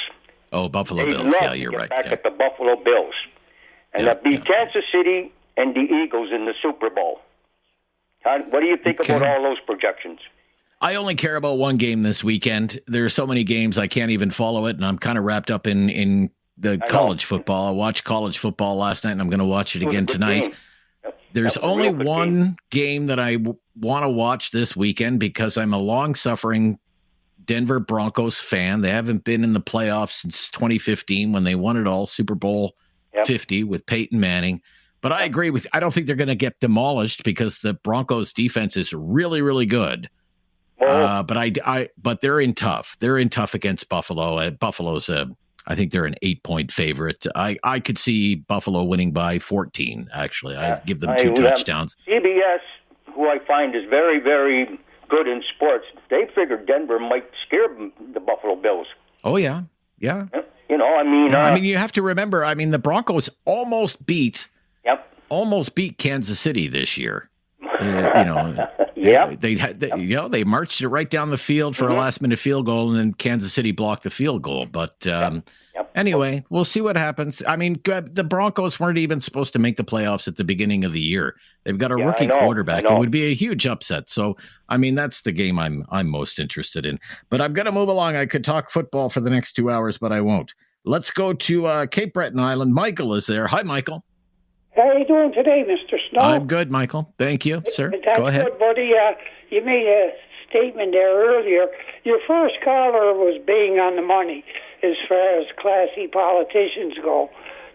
A: Oh, Buffalo Bills. Yeah, you're right.
U: Back at the Buffalo Bills. And that beat Kansas City and the Eagles in the Super Bowl. What do you think about all those projections?
A: I only care about one game this weekend. There are so many games I can't even follow it, and I'm kind of wrapped up in the college football. I watched college football last night, and I'm going to watch it again tonight. There's only one game that I want to watch this weekend because I'm a long-suffering Denver Broncos fan. They haven't been in the playoffs since 2015 when they won it all, Super Bowl 50 with Peyton Manning. But I agree with, I don't think they're going to get demolished because the Broncos defense is really, really good. But they're in tough. They're in tough against Buffalo. Buffalo's I think they're an 8-point favorite. I could see Buffalo winning by 14, actually. I give them 2 touchdowns.
U: CBS, who I find is very, very good in sports, they figured Denver might scare the Buffalo Bills.
A: Oh, yeah. Yeah.
U: You
A: have to remember, the Broncos almost beat Kansas City this year. They marched it right down the field for a last-minute field goal, and then Kansas City blocked the field goal. But Anyway, we'll see what happens. I mean, the Broncos weren't even supposed to make the playoffs at the beginning of the year. They've got a rookie quarterback. It would be a huge upset. So, I mean, that's the game I'm most interested in. But I'm going to move along. I could talk football for the next 2 hours, but I won't. Let's go to Cape Breton Island. Michael is there. Hi, Michael.
D: How are you doing today, Mr. Snow?
A: I'm good, Michael. Thank you, sir.
D: That's
A: go ahead.
D: Good, buddy. You made a statement there earlier. Your first caller was being on the money as far as classy politicians go.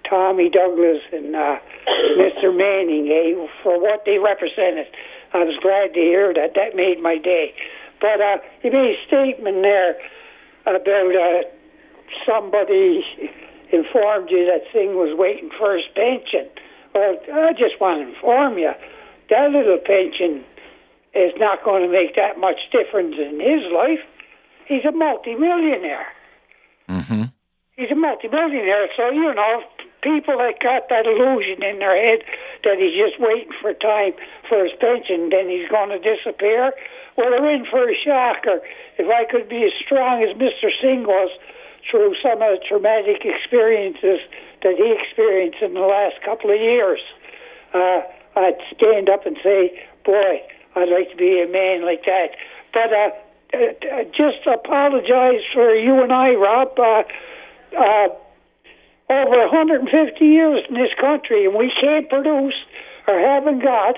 D: Tommy Douglas and Mr. Manning, for what they represented. I was glad to hear that. That made my day. But you made a statement there about somebody informed you that Singh was waiting for his pension. Well, I just want to inform you, that little pension is not going to make that much difference in his life. He's a multimillionaire.
A: Mm-hmm.
D: He's a multimillionaire, so, people that got that illusion in their head that he's just waiting for time for his pension, then he's going to disappear, well, they're in for a shocker. If I could be as strong as Mr. Singh was through some of the traumatic experiences that he experienced in the last couple of years, I'd stand up and say, boy, I'd like to be a man like that. But just apologize for you and I, Rob. Over 150 years in this country, and we can't produce or haven't got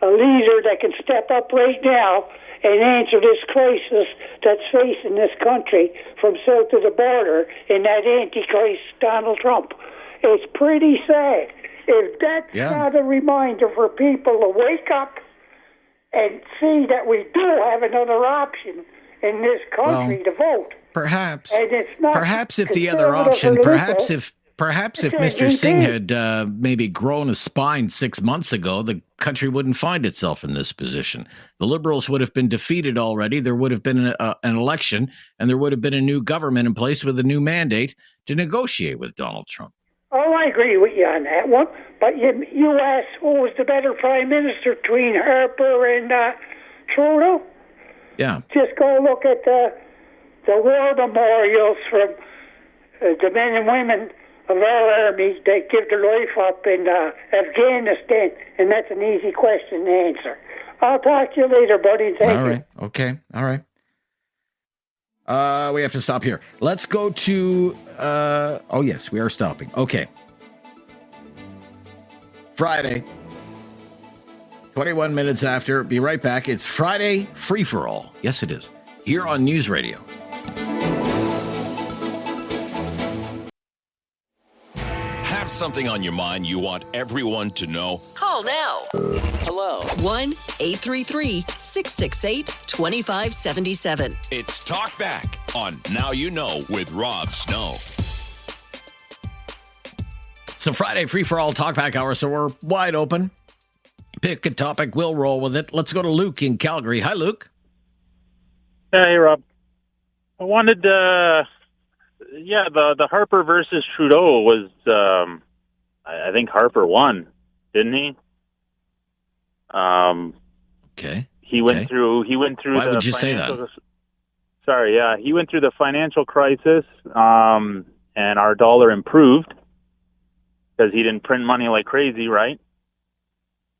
D: a leader that can step up right now and answer this crisis that's facing this country from south of the border in that Antichrist Donald Trump. It's pretty sad. If that's not a reminder for people to wake up and see that we do have another option in this country to vote.
A: Perhaps.
D: And it's not
A: perhaps if the other option, perhaps if Mr. Singh had maybe grown a spine 6 months ago, the country wouldn't find itself in this position. The Liberals would have been defeated already. There would have been an election, and there would have been a new government in place with a new mandate to negotiate with Donald Trump.
D: Oh, I agree with you on that one. But you asked who was the better prime minister between Harper and Trudeau?
A: Yeah.
D: Just go look at the war memorials from the men and women of our army that give their life up in Afghanistan, and that's an easy question to answer. I'll talk to you later, buddy. Thank you.
A: All right. Okay. All right. We have to stop here. Let's go to... oh, yes, we are stopping. Okay. Friday. 21 minutes after. Be right back. It's Friday Free-for-All. Yes, it is. Here on News Radio.
B: Have something on your mind you want everyone to know?
F: Call now.
N: Hello.
F: 1-833-668-2577.
B: It's Talkback on Now You Know with Rob Snow.
A: So Friday Free-for-All Talkback Hour, so we're wide open. Pick a topic, we'll roll with it. Let's go to Luke in Calgary. Hi, Luke.
V: Hey, Rob. I wanted, the Harper versus Trudeau was, I think Harper won, didn't he?
A: Okay.
V: He went through.
A: Why would you say that?
V: Sorry, yeah, he went through the financial crisis, and our dollar improved because he didn't print money like crazy, right?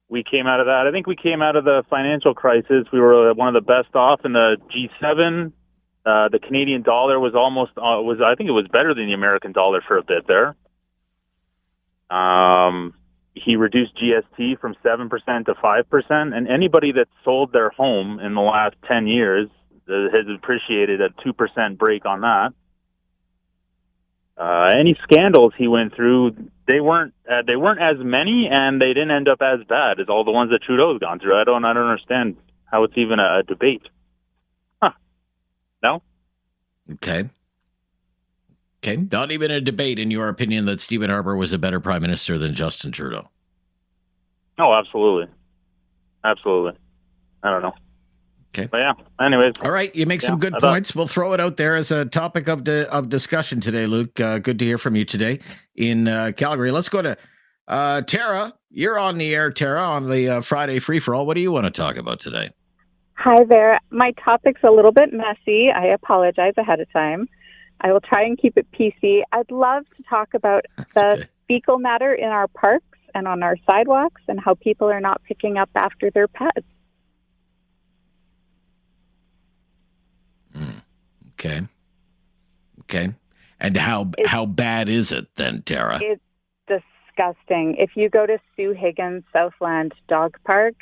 V: We came out of that. I think we came out of the financial crisis. We were one of the best off in the G7. The Canadian dollar was I think it was better than the American dollar for a bit there. He reduced GST from 7% to 5%, and anybody that sold their home in the last 10 years has appreciated a 2% break on that. Any scandals he went through, they weren't as many, and they didn't end up as bad as all the ones that Trudeau's gone through. I don't understand how it's even a debate. Huh? No.
A: Okay. Not even a debate, in your opinion, that Stephen Harper was a better prime minister than Justin Trudeau.
V: Oh, absolutely. I don't know.
A: Okay.
V: But yeah, anyways.
A: All right, you make some good points. We'll throw it out there as a topic of discussion today, Luke. Good to hear from you today in Calgary. Let's go to Tara. You're on the air, Tara, on the Friday Free-for-All. What do you want to talk about today?
W: Hi there. My topic's a little bit messy. I apologize ahead of time.
G: I will try and keep it PC. I'd love to talk about the fecal matter in our parks and on our sidewalks and how people are not picking up after their pets.
A: Okay. And how bad is it then, Tara?
G: It's disgusting. If you go to Sue Higgins Southland Dog Park,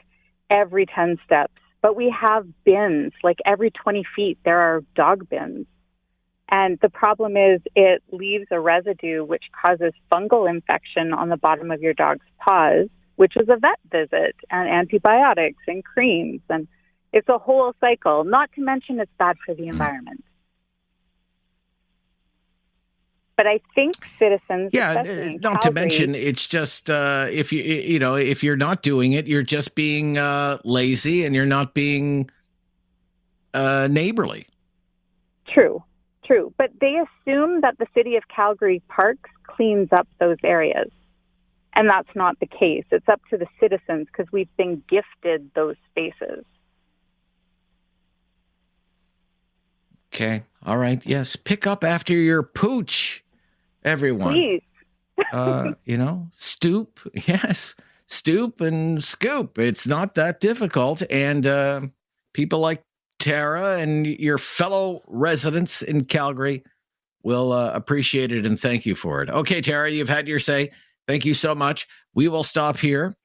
G: every 10 steps, but we have bins, like every 20 feet there are dog bins. And the problem is it leaves a residue which causes fungal infection on the bottom of your dog's paws, which is a vet visit and antibiotics and creams. And it's a whole cycle, not to mention it's bad for the environment. But I think citizens,
A: not to mention, it's just if you're not doing it, you're just being lazy and you're not being neighborly.
G: True. But they assume that the city of Calgary Parks cleans up those areas. And that's not the case. It's up to the citizens because we've been gifted those spaces.
A: Okay. All right. Yes. Pick up after your pooch, everyone.
G: Please.
A: Stoop. Yes. Stoop and scoop. It's not that difficult. And people like Tara and your fellow residents in Calgary will appreciate it and thank you for it. Okay, Tara, you've had your say. Thank you so much. We will stop here.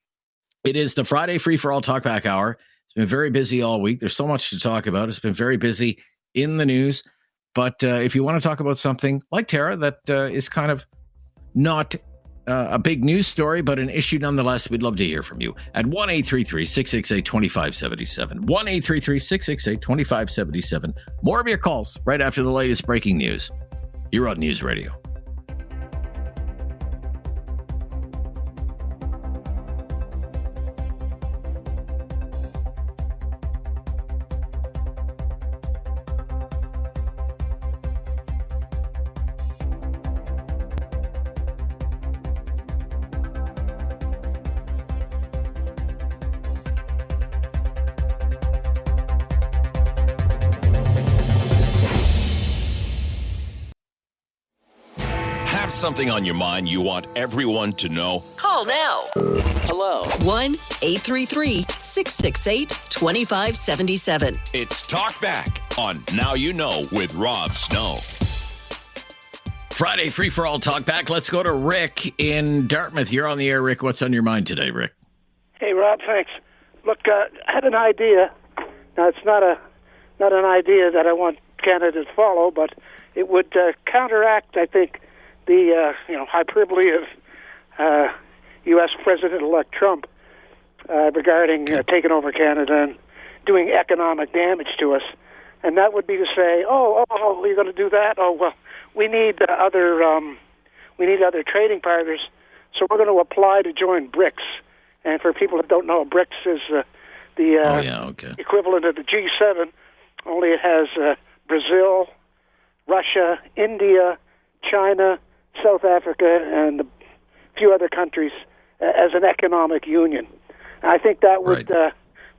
A: It is the Friday Free for All Talkback Hour. It's been very busy all week. There's so much to talk about. It's been very busy in the news. But if you want to talk about something like Tara that is kind of not a big news story, but an issue nonetheless, we'd love to hear from you at 1-833-668-2577. 1-833-668-2577. More of your calls right after the latest breaking news. You're on News Radio.
B: Something on your mind you want everyone to know?
F: Call now.
B: Hello.
F: 1-833-668-2577.
B: It's Talkback on Now You Know with Rob Snow.
A: Friday Free for All Talkback. Let's go to Rick in Dartmouth. You're on the air, Rick. What's on your mind today, Rick?
H: Hey, Rob, thanks. Look, I had an idea. Now, it's not an idea that I want Canada to follow, but it would counteract, I think, the hyperbole of U.S. President-elect Trump regarding taking over Canada and doing economic damage to us, and that would be to say, "Oh, you're going to do that? Oh, well, we need other trading partners, so we're going to apply to join BRICS." And for people that don't know, BRICS is the equivalent of the G7, only it has Brazil, Russia, India, China, South Africa, and a few other countries as an economic union. And I think that would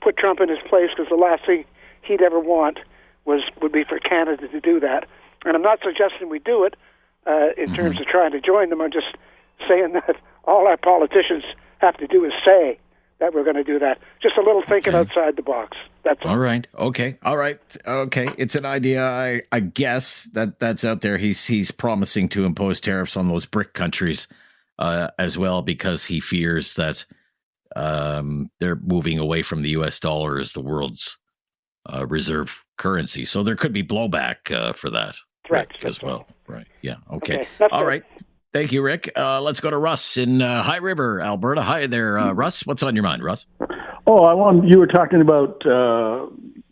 H: put Trump in his place, because the last thing he'd ever want would be for Canada to do that. And I'm not suggesting we do it in terms of trying to join them. I'm just saying that all our politicians have to do is say that we're going to do that. Just a little thinking outside the box. That's all.
A: All right. Okay. All right. Okay. It's an idea. I guess that's out there. He's promising to impose tariffs on those BRIC countries as well, because he fears that they're moving away from the U.S. dollar as the world's reserve currency. So there could be blowback for that.
H: Correct.
A: As well. Right. Yeah. Okay. All right. Thank you, Rick. Let's go to Russ in High River, Alberta. Hi there, Russ. What's on your mind, Russ?
W: Oh, you were talking about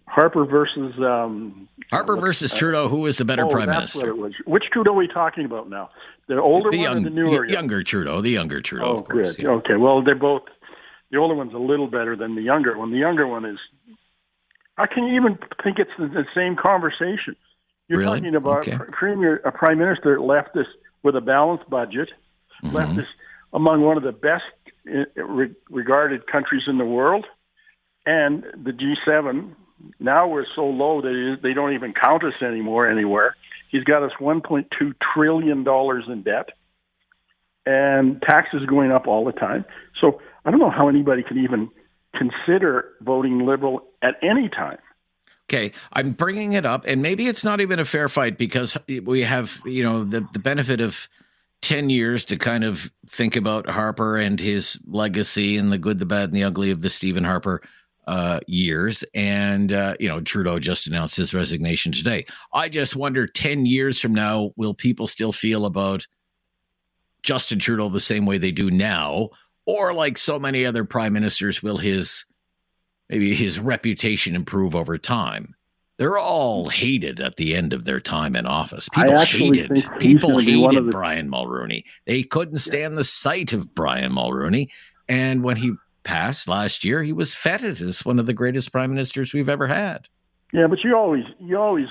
W: Harper versus
A: Trudeau. Who is the better prime minister?
W: What it was. Which Trudeau are we talking about now? The older one or the newer?
A: Younger Trudeau. The younger Trudeau.
W: Oh,
A: of course.
W: Good. Yeah. Okay. Well, they're both. The older one's a little better than the younger one. The younger one is. I can even think it's the same conversation. You're talking about a prime minister leftist with a balanced budget, leftist among one of the best regarded countries in the world, and the G7. Now we're so low that they don't even count us anymore anywhere. He's got us $1.2 trillion in debt, and taxes going up all the time. So I don't know how anybody can even consider voting Liberal at any time.
A: Okay, I'm bringing it up, and maybe it's not even a fair fight because we have, the benefit of 10 years to kind of think about Harper and his legacy and the good, the bad, and the ugly of the Stephen Harper years. And, Trudeau just announced his resignation today. I just wonder 10 years from now, will people still feel about Justin Trudeau the same way they do now? Or like so many other prime ministers, will maybe his reputation improve over time? They're all hated at the end of their time in office. People hated Brian Mulroney. They couldn't stand the sight of Brian Mulroney. And when he passed last year, he was feted as one of the greatest prime ministers we've ever had.
W: Yeah, but you always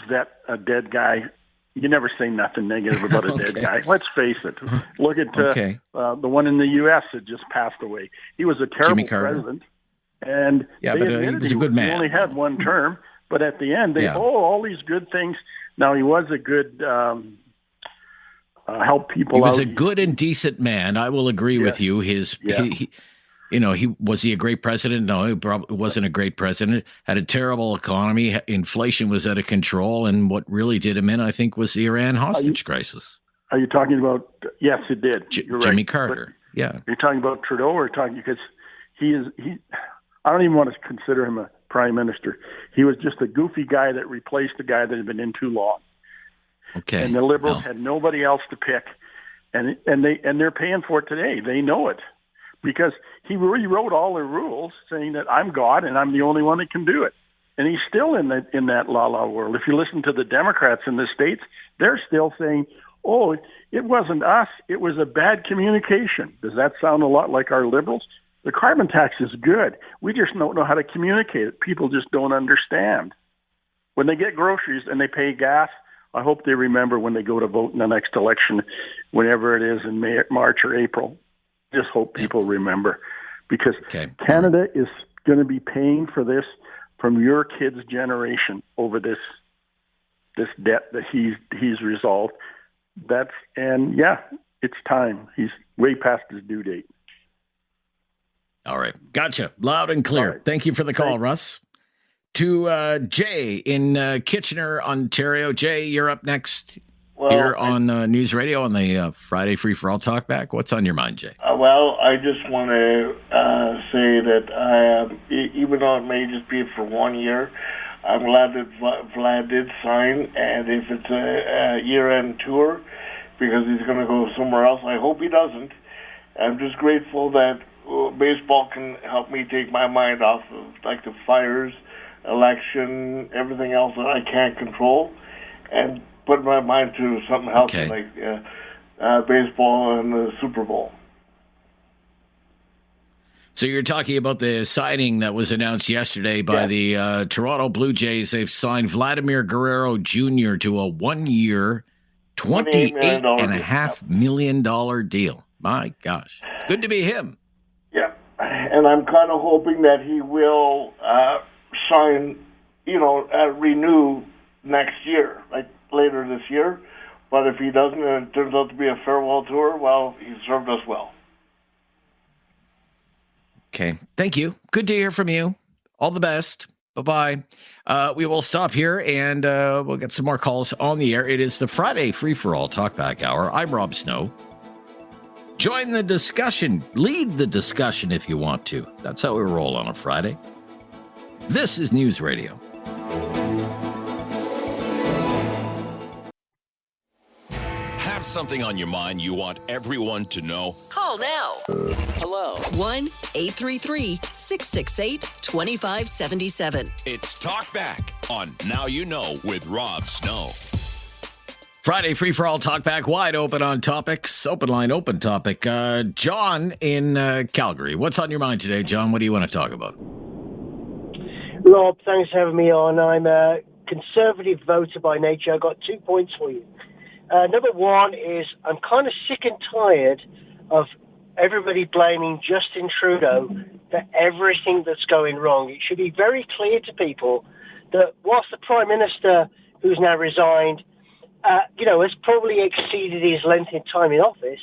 W: vet a dead guy. You never say nothing negative about a dead guy. Let's face it. Look at the one in the U.S. that just passed away. He was a terrible president. And
A: he was a good man.
W: He only had one term, but at the end, all these good things. Now, he was a good help people out.
A: He was a good and decent man. I will agree with you. Was he a great president? No, he probably wasn't a great president. Had a terrible economy. Inflation was out of control. And what really did him in, I think, was the Iran hostage crisis.
W: Are you talking about, yes, it did. You're
A: Jimmy
W: right.
A: Carter.
W: But you're talking about Trudeau or because I don't even want to consider him a prime minister. He was just a goofy guy that replaced a guy that had been in too long.
A: Okay.
W: And the Liberals had nobody else to pick, and they're paying for it today. They know it because he rewrote all the rules, saying that I'm God and I'm the only one that can do it. And he's still in that la-la world. If you listen to the Democrats in the States, they're still saying, "Oh, it wasn't us. It was a bad communication." Does that sound a lot like our Liberals? The carbon tax is good. We just don't know how to communicate it. People just don't understand. When they get groceries and they pay gas, I hope they remember when they go to vote in the next election, whenever it is in March or April. Just hope people remember. Because Canada is going to be paying for this from your kids' generation over this debt that he's resolved. It's time. He's way past his due date.
A: All right. Gotcha. Loud and clear. Right. Thank you for the call, Russ. To Jay in Kitchener, Ontario. Jay, you're up next here on News Radio on the Friday Free for All Talkback. What's on your mind, Jay?
E: I just want to say that I am, even though it may just be for 1 year, I'm glad that Vlad did sign. And if it's a year-end tour, because he's going to go somewhere else, I hope he doesn't. I'm just grateful that baseball can help me take my mind off of like the fires, election, everything else that I can't control, and put my mind to something else like baseball and the Super Bowl.
A: So you're talking about the signing that was announced yesterday by the Toronto Blue Jays. They've signed Vladimir Guerrero Jr. to a 1 year, $28.5 million deal. My gosh. It's good to be him.
E: Yeah. And I'm kind of hoping that he will sign, renew next year, like later this year. But if he doesn't and it turns out to be a farewell tour, well, he served us well.
A: Okay. Thank you. Good to hear from you. All the best. Bye-bye. We will stop here and we'll get some more calls on the air. It is the Friday Free-for-All Talkback Hour. I'm Rob Snow. Join the discussion. Lead the discussion if you want to. That's how we roll on a Friday. This is News Radio.
B: Have something on your mind you want everyone to know?
F: Call now.
B: Hello.
F: 1-833-668-2577.
B: It's Talkback on Now You Know with Rob Snow.
A: Friday Free for All Talkback, wide open on topics. Open line, open topic. John in Calgary. What's on your mind today, John? What do you want to talk about?
J: Rob, thanks for having me on. I'm a conservative voter by nature. I've got 2 points for you. Number one is I'm kind of sick and tired of everybody blaming Justin Trudeau for everything that's going wrong. It should be very clear to people that whilst the Prime Minister, who's now resigned, has probably exceeded his length in time in office.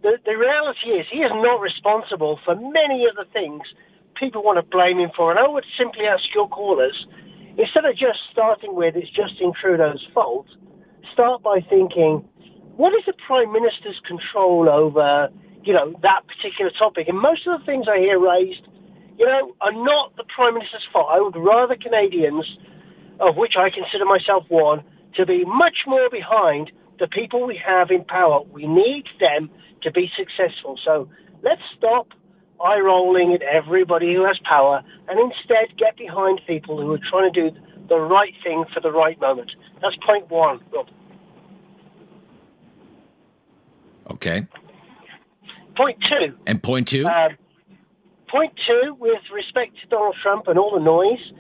J: The reality is he is not responsible for many of the things people want to blame him for. And I would simply ask your callers, instead of just starting with it's Justin Trudeau's fault, start by thinking, what is the Prime Minister's control over, that particular topic? And most of the things I hear raised, are not the Prime Minister's fault. I would rather Canadians, of which I consider myself one, to be much more behind the people we have in power. We need them to be successful. So let's stop eye-rolling at everybody who has power and instead get behind people who are trying to do the right thing for the right moment. That's point one, Rob.
A: Okay.
J: Point two.
A: And point two?
J: Point two, with respect to Donald Trump and all the noise,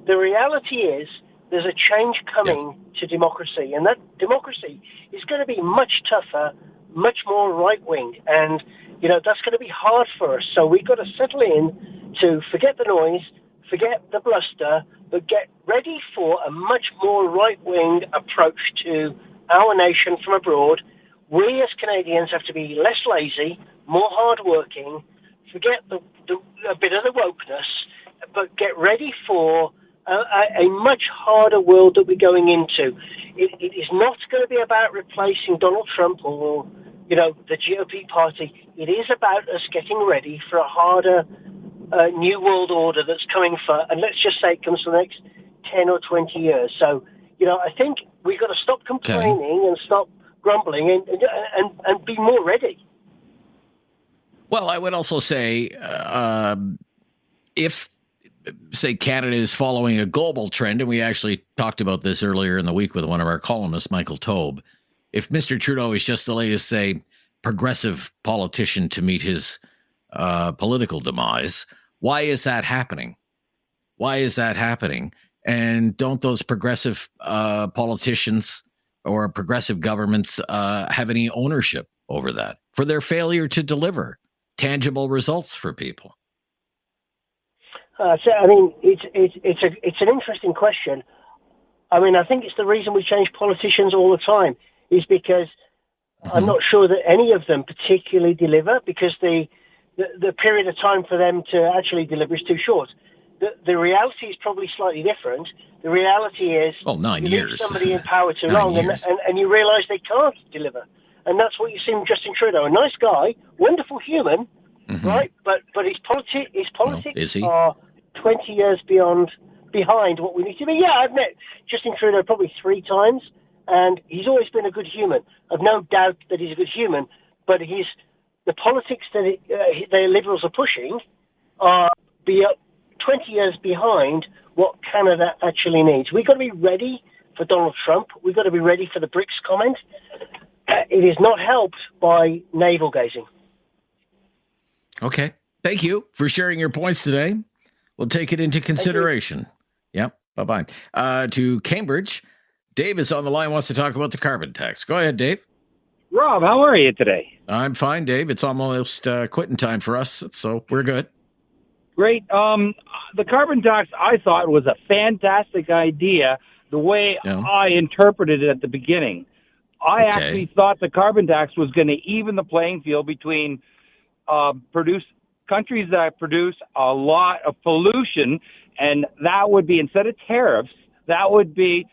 J: the reality is there's a change coming to democracy, and that democracy is going to be much tougher, much more right-wing, and, that's going to be hard for us. So we've got to settle in to forget the noise, forget the bluster, but get ready for a much more right-wing approach to our nation from abroad. We as Canadians have to be less lazy, more hard-working, forget a bit of the wokeness, but get ready for a much harder world that we're going into. It is not going to be about replacing Donald Trump or, the GOP party. It is about us getting ready for a harder new world order that's coming and let's just say it comes for the next 10 or 20 years. So, I think we've got to stop complaining and stop grumbling and be more ready.
A: Well, I would also say if, say, Canada is following a global trend, and we actually talked about this earlier in the week with one of our columnists, Michael Taube, if Mr. Trudeau is just the latest, say, progressive politician to meet his political demise, why is that happening? Why is that happening? And don't those progressive politicians or progressive governments have any ownership over that for their failure to deliver tangible results for people?
J: It's an interesting question. I think it's the reason we change politicians all the time is because I'm not sure that any of them particularly deliver because the period of time for them to actually deliver is too short. The reality is probably slightly different. The reality is
A: 9
J: you
A: years.
J: leave somebody in power too long and you realize they can't deliver. And that's what you see with Justin Trudeau. A nice guy, wonderful human, right? But his politics are 20 years behind what we need to be. Yeah, I've met Justin Trudeau probably 3 times, and he's always been a good human. I've no doubt that he's a good human, but the politics that the Liberals are pushing are 20 years behind what Canada actually needs. We've got to be ready for Donald Trump. We've got to be ready for the BRICS comment. It is not helped by navel gazing.
A: Okay. Thank you for sharing your points today. We'll take it into consideration. Yep. Bye-bye. To Cambridge, Dave is on the line, wants to talk about the carbon tax. Go ahead, Dave.
L: Rob, how are you today?
A: I'm fine, Dave. It's almost quitting time for us, so we're good.
L: Great. The carbon tax, I thought, was a fantastic idea the way I interpreted it at the beginning. I actually thought the carbon tax was going to even the playing field between countries that produce a lot of pollution, and that would be, instead of tariffs, that would be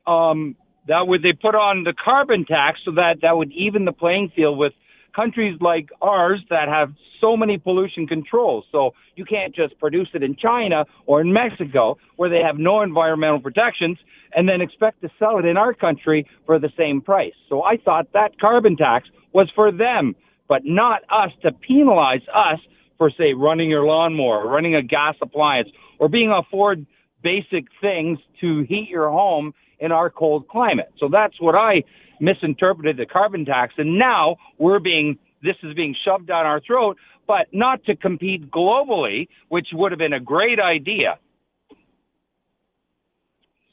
L: they put on the carbon tax so that would even the playing field with countries like ours that have so many pollution controls. So you can't just produce it in China or in Mexico where they have no environmental protections and then expect to sell it in our country for the same price. So I thought that carbon tax was for them, but not us, to penalize us for, say, running your lawnmower, running a gas appliance, or being afford basic things to heat your home in our cold climate. So that's what I misinterpreted the carbon tax. And now this is being shoved down our throat, but not to compete globally, which would have been a great idea.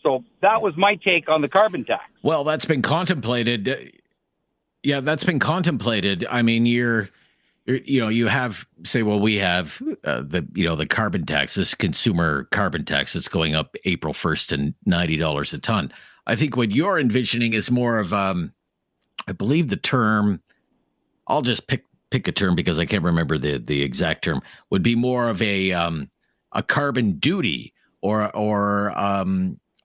L: So that was my take on the carbon tax.
A: Well, that's been contemplated. Yeah, that's been contemplated. I mean, you have, say, well, we have the carbon tax, this consumer carbon tax that's going up April 1st to $90 a ton. I think what you're envisioning is more of, I believe the term, I'll just pick a term because I can't remember the exact term, would be more of a carbon duty or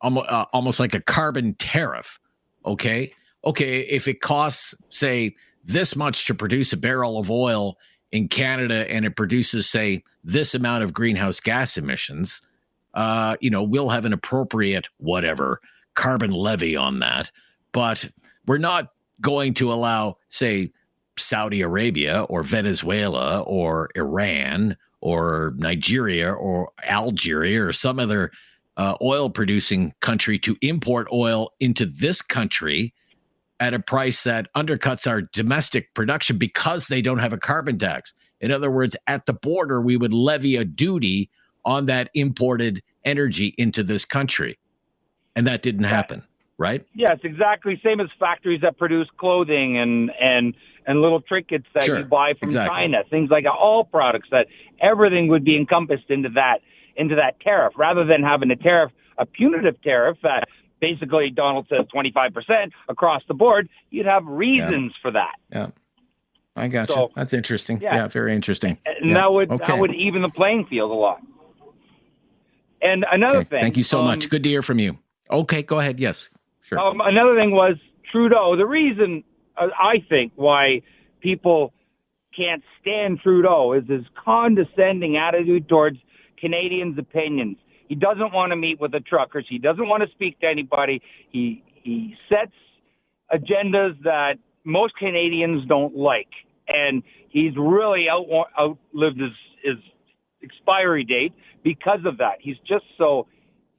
A: almost like a carbon tariff. Okay, if it costs, say, this much to produce a barrel of oil in Canada and it produces, say, this amount of greenhouse gas emissions, we'll have an appropriate whatever carbon levy on that. But we're not going to allow, say, Saudi Arabia or Venezuela or Iran or Nigeria or Algeria or some other oil producing country to import oil into this country at a price that undercuts our domestic production because they don't have a carbon tax. In other words, at the border, we would levy a duty on that imported energy into this country. And that didn't happen, right?
L: Yeah, it's exactly same as factories that produce clothing and little trinkets that you buy from China, things like all products, that everything would be encompassed into that tariff, rather than having a punitive tariff that basically Donald says 25% across the board. You'd have reasons for that.
A: Yeah. I got you. That's interesting. Yeah, very interesting.
L: And that would even the playing field a lot. And another thing.
A: Thank you so much. Good to hear from you. Okay, go ahead. Yes, sure.
L: Another thing was Trudeau. The reason I think why people can't stand Trudeau is his condescending attitude towards Canadians' opinions. He doesn't want to meet with the truckers. He doesn't want to speak to anybody. He sets agendas that most Canadians don't like. And he's really outlived his expiry date because of that. He's just so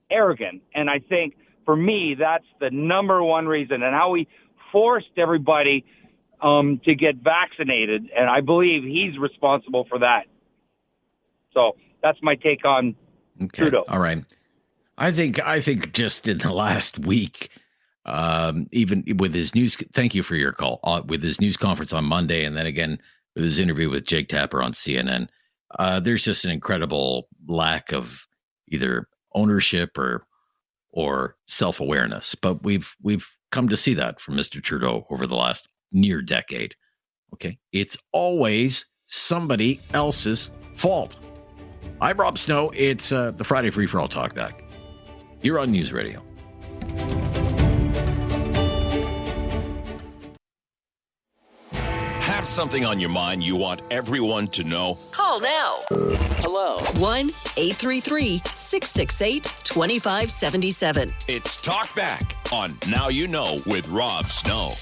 L: arrogant. And I think, for me, that's the number one reason. And how he forced everybody to get vaccinated. And I believe he's responsible for that. So that's my take on Trudeau.
A: All right. I think just in the last week, even with his news, thank you for your call, with his news conference on Monday, and then again with his interview with Jake Tapper on CNN, there's just an incredible lack of either ownership or self-awareness. But we've come to see that from Mr. Trudeau over the last near decade. Okay. It's always somebody else's fault. I'm Rob Snow. It's the Friday Free For All Talkback. You're on News Radio.
B: Have something on your mind you want everyone to know?
F: Call now.
N: Hello.
F: 1-833-668-2577.
B: It's Talkback on Now You Know with Rob Snow.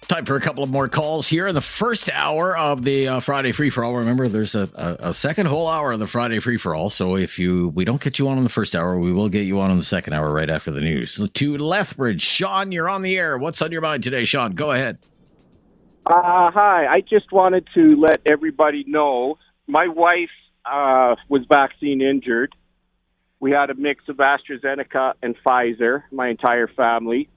A: Time for a couple of more calls here in the first hour of the Friday Free-For-All. Remember, there's a second whole hour of the Friday Free-For-All, so if we don't get you on in the first hour, we will get you on in the second hour right after the news. To Lethbridge, Sean, you're on the air. What's on your mind today, Sean? Go ahead.
O: Hi. I just wanted to let everybody know my wife was vaccine injured. We had a mix of AstraZeneca and Pfizer, my entire family.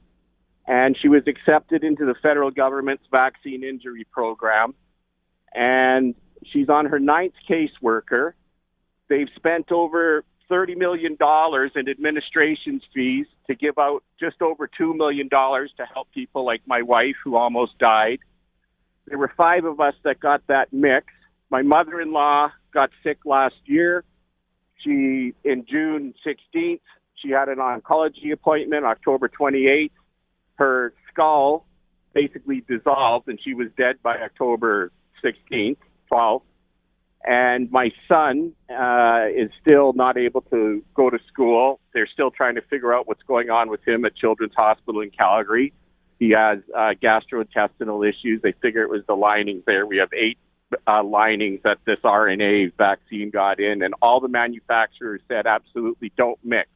O: And she was accepted into the federal government's vaccine injury program. And she's on her 9th caseworker. They've spent over $30 million in administration fees to give out just over $2 million to help people like my wife who almost died. There were 5 of us that got that mix. My mother-in-law got sick last year. In June 16th, she had an oncology appointment, October 28th. Her skull basically dissolved, and she was dead by October 16th, 12th. And my son is still not able to go to school. They're still trying to figure out what's going on with him at Children's Hospital in Calgary. He has gastrointestinal issues. They figure it was the linings there. We have 8 linings that this RNA vaccine got in, and all the manufacturers said absolutely don't mix.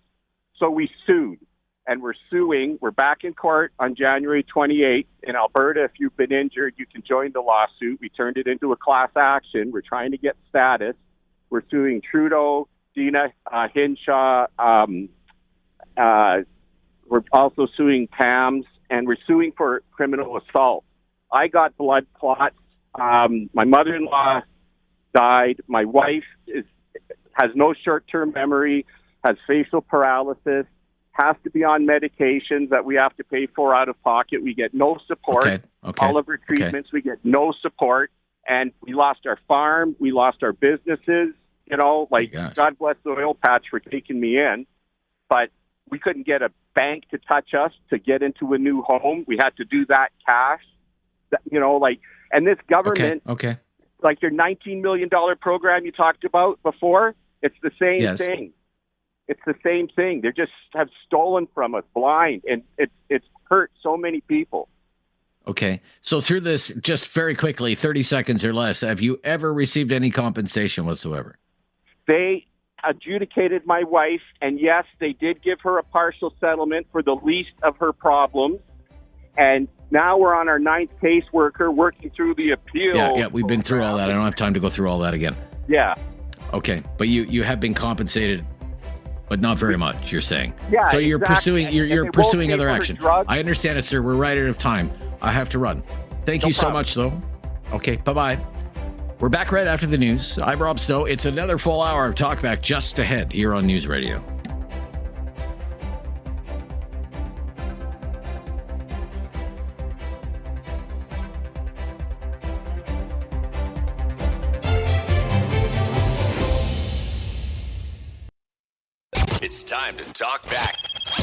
O: So we sued. And we're suing. We're back in court on January 28th. In Alberta, if you've been injured, you can join the lawsuit. We turned it into a class action. We're trying to get status. We're suing Trudeau, Dina Hinshaw. We're also suing PAMS, and we're suing for criminal assault. I got blood clots. My mother-in-law died. My wife has no short-term memory, has facial paralysis. has to be on medications that we have to pay for out of pocket. We get no support.
A: Okay.
O: All of our treatments, we get no support. And we lost our farm. We lost our businesses. God bless the oil patch for taking me in. But we couldn't get a bank to touch us to get into a new home. We had to do that cash. And this government, like your $19 million program you talked about before, it's the same thing. It's the same thing. They just have stolen from us blind, and it's hurt so many people.
A: Okay. So through this, just very quickly, 30 seconds or less, have you ever received any compensation whatsoever?
O: They adjudicated my wife, and yes, they did give her a partial settlement for the least of her problems. And now we're on our 9th caseworker working through the appeal.
A: Yeah, we've been through all that. I don't have time to go through all that again.
O: Yeah.
A: Okay, but you have been compensated, but not very much, you're saying.
O: Yeah,
A: so you're
O: exactly.
A: you're pursuing other action.
O: Drugs.
A: I understand it, sir. We're right out of time. I have to run. Thank you so much, though. Okay, bye-bye. We're back right after the news. I'm Rob Snow. It's another full hour of Talkback just ahead here on News Radio.
B: It's time to talk back.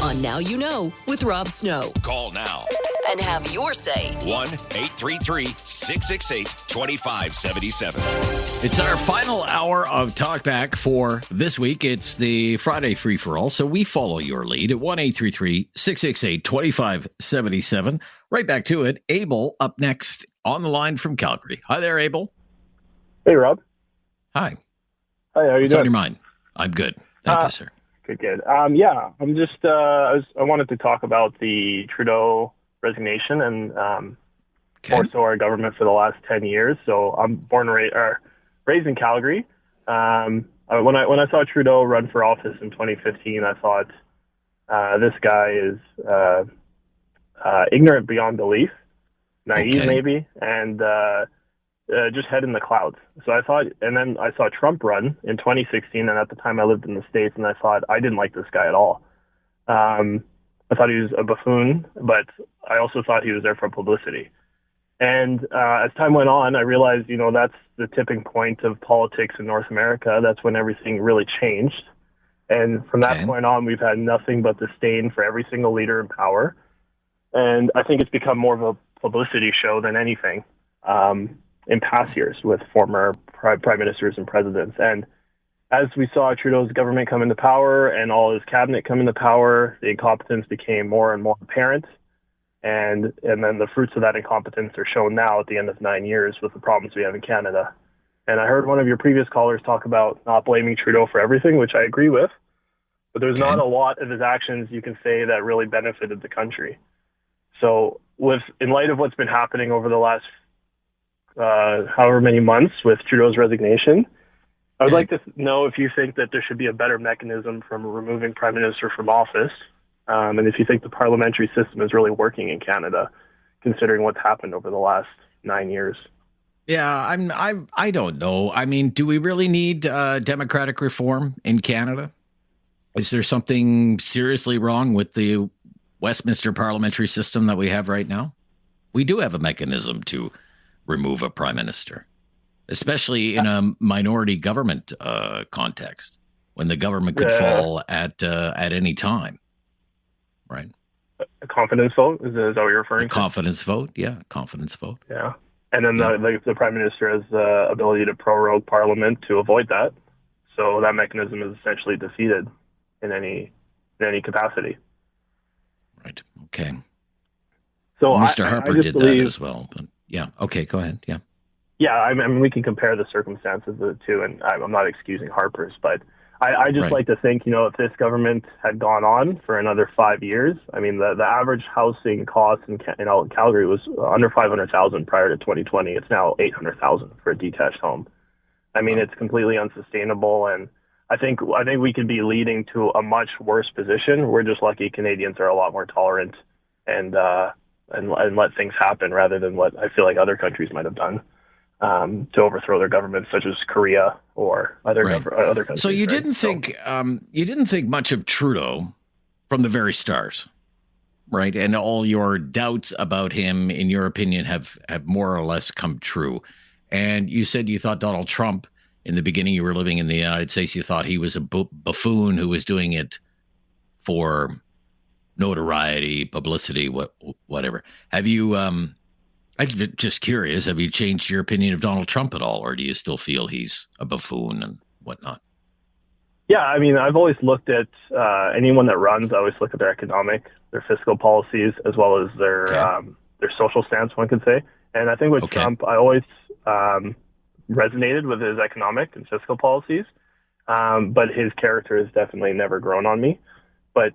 F: On Now You Know with Rob Snow.
B: Call now.
F: And have your say.
B: 1-833-668-2577.
A: It's our final hour of Talkback for this week. It's the Friday free-for-all, so we follow your lead at 1-833-668-2577. Right back to it. Abel up next on the line from Calgary. Hi there, Abel.
K: Hey, Rob.
A: Hi.
K: Hi, how you
A: What's
K: doing?
A: on your mind? I'm good. Thank you, sir.
K: Good. Yeah, I'm just, I wanted to talk about the Trudeau resignation and also our government for the last 10 years. So I'm born and raised in Calgary. When I saw Trudeau run for office in 2015, I thought this guy is ignorant beyond belief, naive maybe, and just head in the clouds. So I thought, and then I saw Trump run in 2016, and at the time I lived in the States, and I thought I didn't like this guy at all. I thought he was a buffoon, but I also thought he was there for publicity. And as time went on, I realized, that's the tipping point of politics in North America. That's when everything really changed. And from that point on, we've had nothing but disdain for every single leader in power. And I think it's become more of a publicity show than anything. In past years with former prime ministers and presidents. And as we saw Trudeau's government come into power and all his cabinet come into power, the incompetence became more and more apparent. And then the fruits of that incompetence are shown now at the end of 9 years with the problems we have in Canada. And I heard one of your previous callers talk about not blaming Trudeau for everything, which I agree with. But there's not a lot of his actions you can say that really benefited the country. So in light of what's been happening over the last however many months with Trudeau's resignation, I would like to know if you think that there should be a better mechanism from removing Prime Minister from office, and if you think the parliamentary system is really working in Canada, considering what's happened over the last 9 years.
A: Yeah, I don't know. I mean, do we really need democratic reform in Canada? Is there something seriously wrong with the Westminster parliamentary system that we have right now? We do have a mechanism to remove a prime minister, especially in a minority government context, when the government could fall at any time, right?
K: A confidence vote? Is that what you're referring to?
A: Confidence vote, yeah, confidence vote.
K: Yeah, and then the prime minister has the ability to prorogue parliament to avoid that, so that mechanism is essentially defeated in any capacity.
A: Right. Okay.
K: So
A: Mr. Harper did that as well, but. Yeah. Okay. Go ahead. Yeah.
K: Yeah. I mean, we can compare the circumstances of the two, and I'm not excusing Harper's, but I just like to think, if this government had gone on for another 5 years, I mean, the average housing cost in Calgary was under $500,000 prior to 2020. It's now $800,000 for a detached home. I mean, it's completely unsustainable, and I think we could be leading to a much worse position. We're just lucky Canadians are a lot more tolerant and let things happen rather than what I feel like other countries might have done to overthrow their governments, such as Korea or other countries.
A: So you didn't think much of Trudeau from the very start, right? And all your doubts about him, in your opinion, have more or less come true. And you said you thought Donald Trump, in the beginning you were living in the United States, you thought he was a buffoon who was doing it for notoriety, publicity, whatever. Have you, I'm just curious, have you changed your opinion of Donald Trump at all, or do you still feel he's a buffoon and whatnot?
K: Yeah, I mean, I've always looked at anyone that runs. I always look at their economic, their fiscal policies, as well as their social stance, one could say. And I think with Trump, I always resonated with his economic and fiscal policies, but his character has definitely never grown on me. But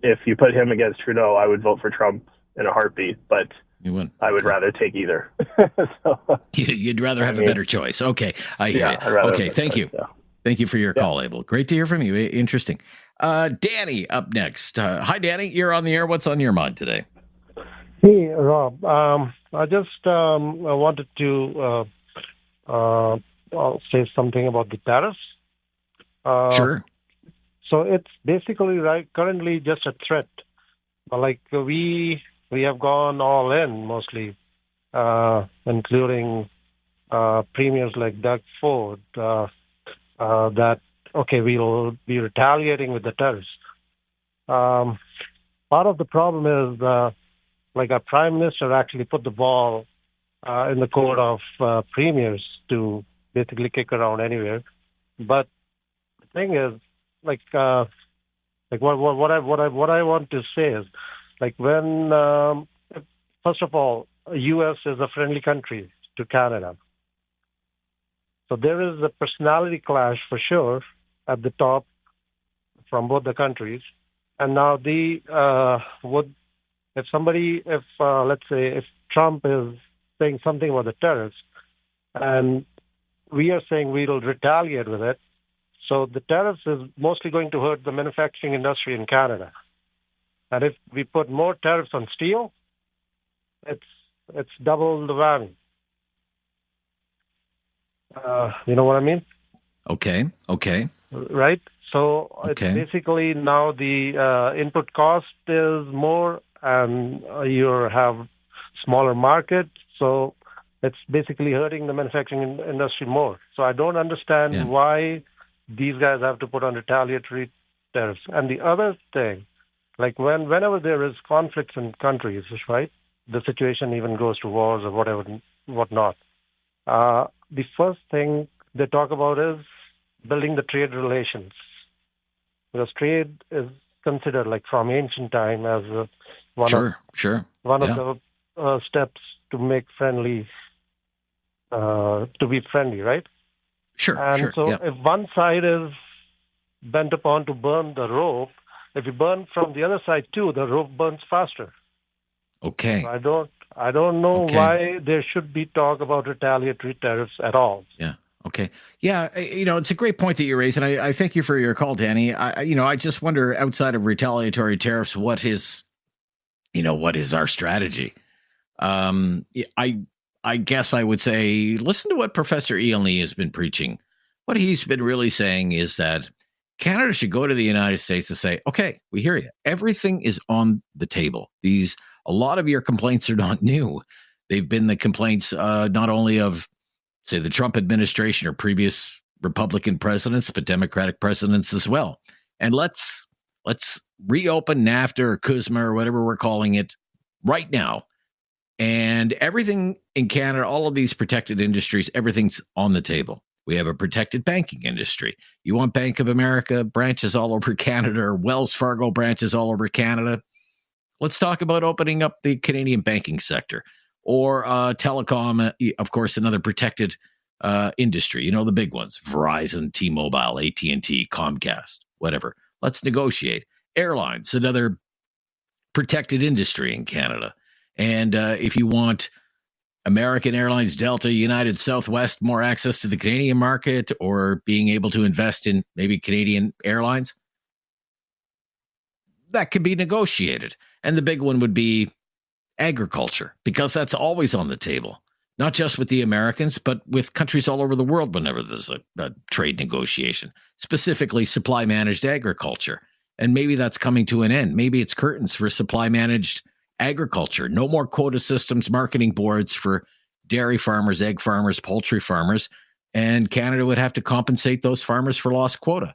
K: if you put him against Trudeau, I would vote for Trump in a heartbeat. But I would rather take either.
A: You'd rather have a better choice. Okay, I hear you. Okay, thank you. Yeah. Thank you for your call, Abel. Great to hear from you. Interesting. Danny up next. Hi, Danny. You're on the air. What's on your mind today?
M: Hey, Rob. I just wanted to I'll say something about the tariffs.
A: Sure.
M: So it's basically currently just a threat. Like we have gone all in mostly, including premiers like Doug Ford. That we'll be retaliating with the tariffs. Part of the problem is our prime minister actually put the ball in the court of premiers to basically kick around anywhere. But the thing is, what I want to say is, when first of all, U.S. is a friendly country to Canada. So there is a personality clash for sure at the top from both the countries. And now let's say if Trump is saying something about the tariffs and we are saying we'll retaliate with it, so the tariffs is mostly going to hurt the manufacturing industry in Canada. And if we put more tariffs on steel, it's double the whammy. You know what I mean?
A: Okay.
M: Right? So it's basically now the input cost is more and you have smaller market. So it's basically hurting the manufacturing industry more. So I don't understand why these guys have to put on retaliatory tariffs. And the other thing, whenever there is conflicts in countries, right, the situation even goes to wars or whatnot. The first thing they talk about is building the trade relations, because trade is considered from ancient time as one of the steps to make friendly, to be friendly, right?
A: Sure.
M: And if one side is bent upon to burn the rope, if you burn from the other side too, the rope burns faster.
A: Okay.
M: So I don't know why there should be talk about retaliatory tariffs at all.
A: Yeah. Okay. Yeah. It's a great point that you raised, and I thank you for your call, Danny. I just wonder, outside of retaliatory tariffs, what is our strategy? I guess I would say, listen to what Professor Ian Lee has been preaching. What he's been really saying is that Canada should go to the United States and say, okay, we hear you. Everything is on the table. A lot of your complaints are not new. They've been the complaints not only of, say, the Trump administration or previous Republican presidents, but Democratic presidents as well. And let's reopen NAFTA or CUSMA or whatever we're calling it right now. And everything in Canada, all of these protected industries, everything's on the table. We have a protected banking industry. You want Bank of America branches all over Canada or Wells Fargo branches all over Canada? Let's talk about opening up the Canadian banking sector, or telecom, of course, another protected industry. The big ones: Verizon, T-Mobile, AT&T, Comcast, whatever. Let's negotiate. Airlines, another protected industry in Canada. And if you want American Airlines, Delta, United, Southwest, more access to the Canadian market, or being able to invest in maybe Canadian airlines, that could be negotiated. And the big one would be agriculture, because that's always on the table, not just with the Americans, but with countries all over the world whenever there's a trade negotiation, specifically supply managed agriculture. And maybe that's coming to an end. Maybe it's curtains for supply-managed agriculture. No more quota systems, marketing boards for dairy farmers, egg farmers, poultry farmers. And Canada would have to compensate those farmers for lost quota.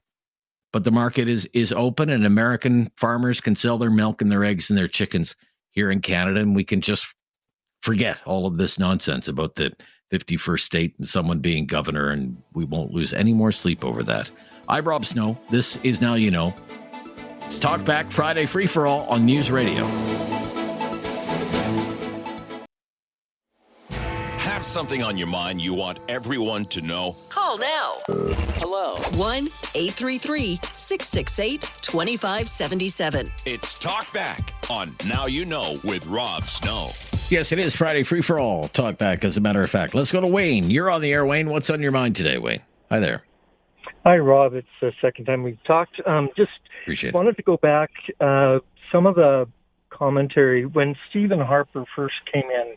A: But the market is open, and American farmers can sell their milk and their eggs and their chickens here in Canada, and we can just forget all of this nonsense about the 51st state and someone being governor, and we won't lose any more sleep over that. I'm Rob Snow. This is Now You Know. It's Talkback Friday Free-for-All on News Radio.
B: Have something on your mind you want everyone to know?
F: Call now.
B: Hello.
F: 1-833-668-2577.
B: It's Talkback on Now You Know with Rob Snow.
A: Yes, it is Friday Free-for-All. Talkback, as a matter of fact. Let's go to Wayne. You're on the air, Wayne. What's on your mind today, Wayne? Hi there.
I: Hi, Rob. It's the second time we've talked.
A: Appreciate
I: wanted to go back. Some of the commentary when Stephen Harper first came in,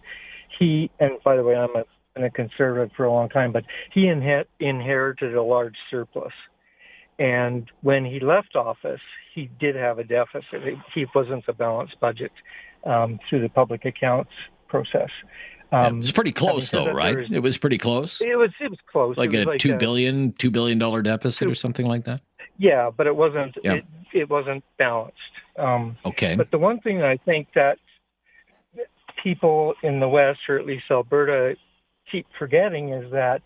I: and by the way, I'm been a conservative for a long time, but he inherited a large surplus. And when he left office, he did have a deficit. He wasn't a balanced budget through the public accounts process.
A: It was pretty close, though, right? It was pretty close.
I: It was close.
A: Like a $2 billion deficit or something like that.
I: Yeah, but it wasn't.
A: Yeah.
I: It wasn't balanced.
A: Okay.
I: But the one thing I think that people in the West, or at least Alberta, keep forgetting is that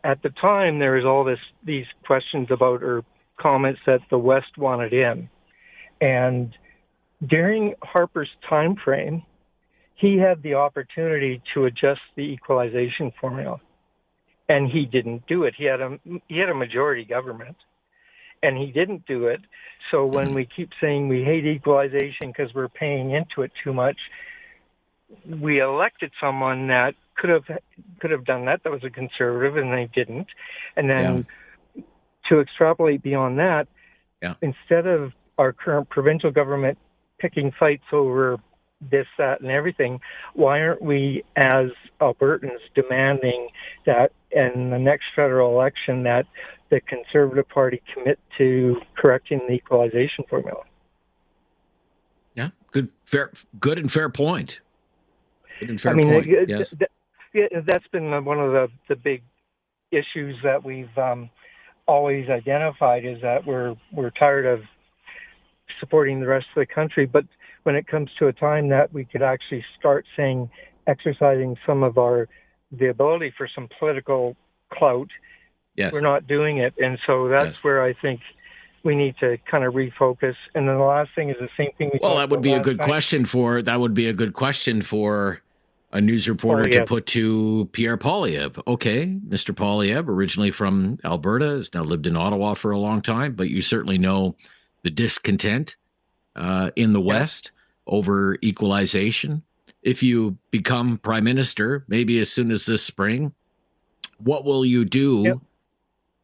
I: at the time there was all these questions about, or comments that the West wanted in, and during Harper's time frame, he had the opportunity to adjust the equalization formula, and he didn't do it. He had a majority government, and he didn't do it. So when we keep saying we hate equalization because we're paying into it too much, we elected someone that could have done that. That was a conservative, and they didn't. And then to extrapolate beyond that, instead of our current provincial government picking fights over this, that, and everything, why aren't we as Albertans demanding that in the next federal election that the Conservative Party commit to correcting the equalization formula?
A: Yeah, good and fair point. Good and fair
I: point.
A: Yes.
I: That's been one of the big issues that we've always identified, is that we're tired of supporting the rest of the country, but when it comes to a time that we could actually start exercising some of the ability for some political clout, we're not doing it. And so that's where I think we need to kind of refocus. And then the last thing is the same thing.
A: That would be a good question for a news reporter to put to Pierre Poilievre. Okay, Mr. Poilievre, originally from Alberta, has now lived in Ottawa for a long time, but you certainly know the discontent in the West over equalization. If you become prime minister, maybe as soon as this spring, what will you do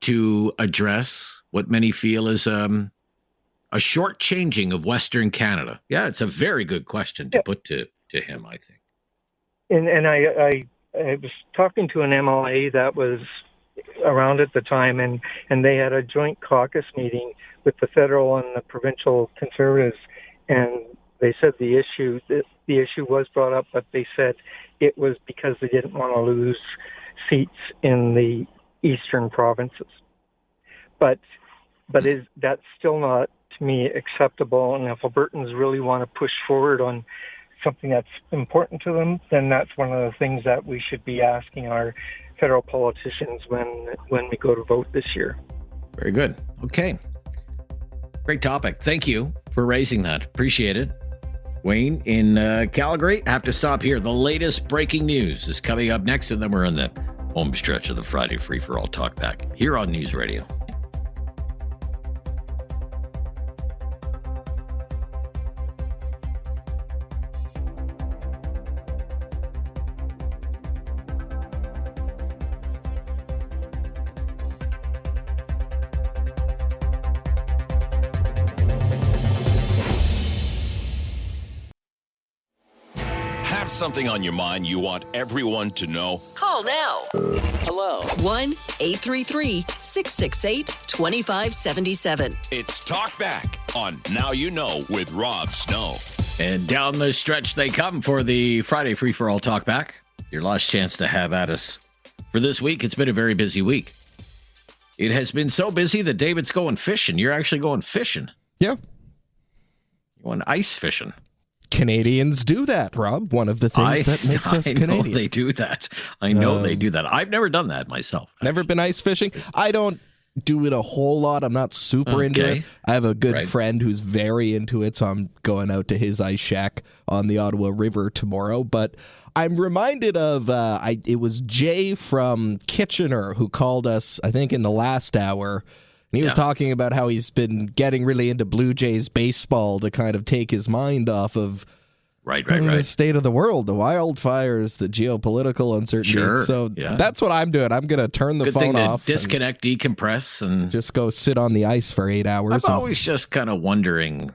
A: to address what many feel is a shortchanging of Western Canada? Yeah, it's a very good question to put to him, I think.
I: And I was talking to an MLA that was around at the time, and they had a joint caucus meeting with the federal and the provincial Conservatives, and they said the issue was brought up, but they said it was because they didn't want to lose seats in the eastern provinces. But that's still not, to me, acceptable. And if Albertans really want to push forward on something that's important to them, then that's one of the things that we should be asking our federal politicians when we go to vote this year.
A: Very good. Okay. Great topic. Thank you for raising that. Appreciate it. Wayne in Calgary. Have to stop here. The latest breaking news is coming up next, and then we're in the home stretch of the Friday Free-for-All Talkback here on News Radio.
B: Something on your mind you want everyone to know?
F: Call now.
B: Hello.
F: 1-833-668-2577.
B: It's Talkback on Now You Know with Rob Snow.
A: And down the stretch they come for the Friday Free-for-All Talkback. Your last chance to have at us for this week. It's been a very busy week. It has been so busy that David's going fishing. You're actually going fishing.
P: Yeah.
A: You're going ice fishing.
P: Canadians do that, Rob. One of the things that makes us Canadian.
A: I know they do that. I know they do that. I've never done that myself.
P: Never been ice fishing? I don't do it a whole lot. I'm not super into it. I have a good friend who's very into it, so I'm going out to his ice shack on the Ottawa River tomorrow. But I'm reminded of, it was Jay from Kitchener who called us, I think, in the last hour. And he was talking about how he's been getting really into Blue Jays baseball to kind of take his mind off of the state of the world, the wildfires, the geopolitical uncertainty. So that's what I'm doing. I'm going to turn the phone off.
A: Disconnect, decompress, and
P: just go sit on the ice for 8 hours.
A: I'm always just kind of wondering,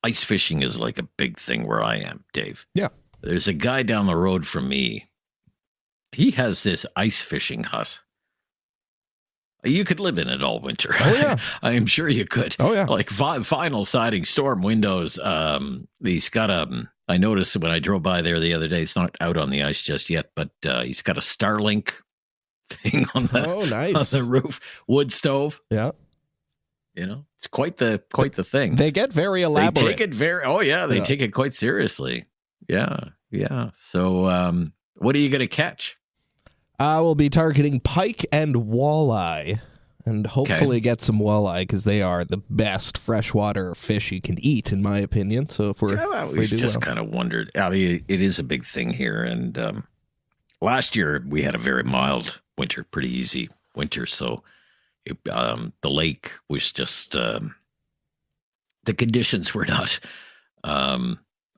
A: ice fishing is like a big thing where I am, Dave.
P: Yeah.
A: There's a guy down the road from me. He has this ice fishing hut. You could live in it all winter.
P: Oh, yeah.
A: I am sure you could.
P: Oh, yeah.
A: Like vinyl siding, storm windows. He's got I noticed when I drove by there the other day, it's not out on the ice just yet, but he's got a Starlink thing on the roof. Wood stove.
P: Yeah.
A: You know, it's quite the thing.
P: They get very elaborate.
A: They take it they take it quite seriously. Yeah. Yeah. So what are you going to catch?
P: I will be targeting pike and walleye, and hopefully get some walleye because they are the best freshwater fish you can eat, in my opinion. So if
A: kind of wondered, Ali, it is a big thing here, and last year we had a very mild winter, pretty easy winter. So the lake was just the conditions were not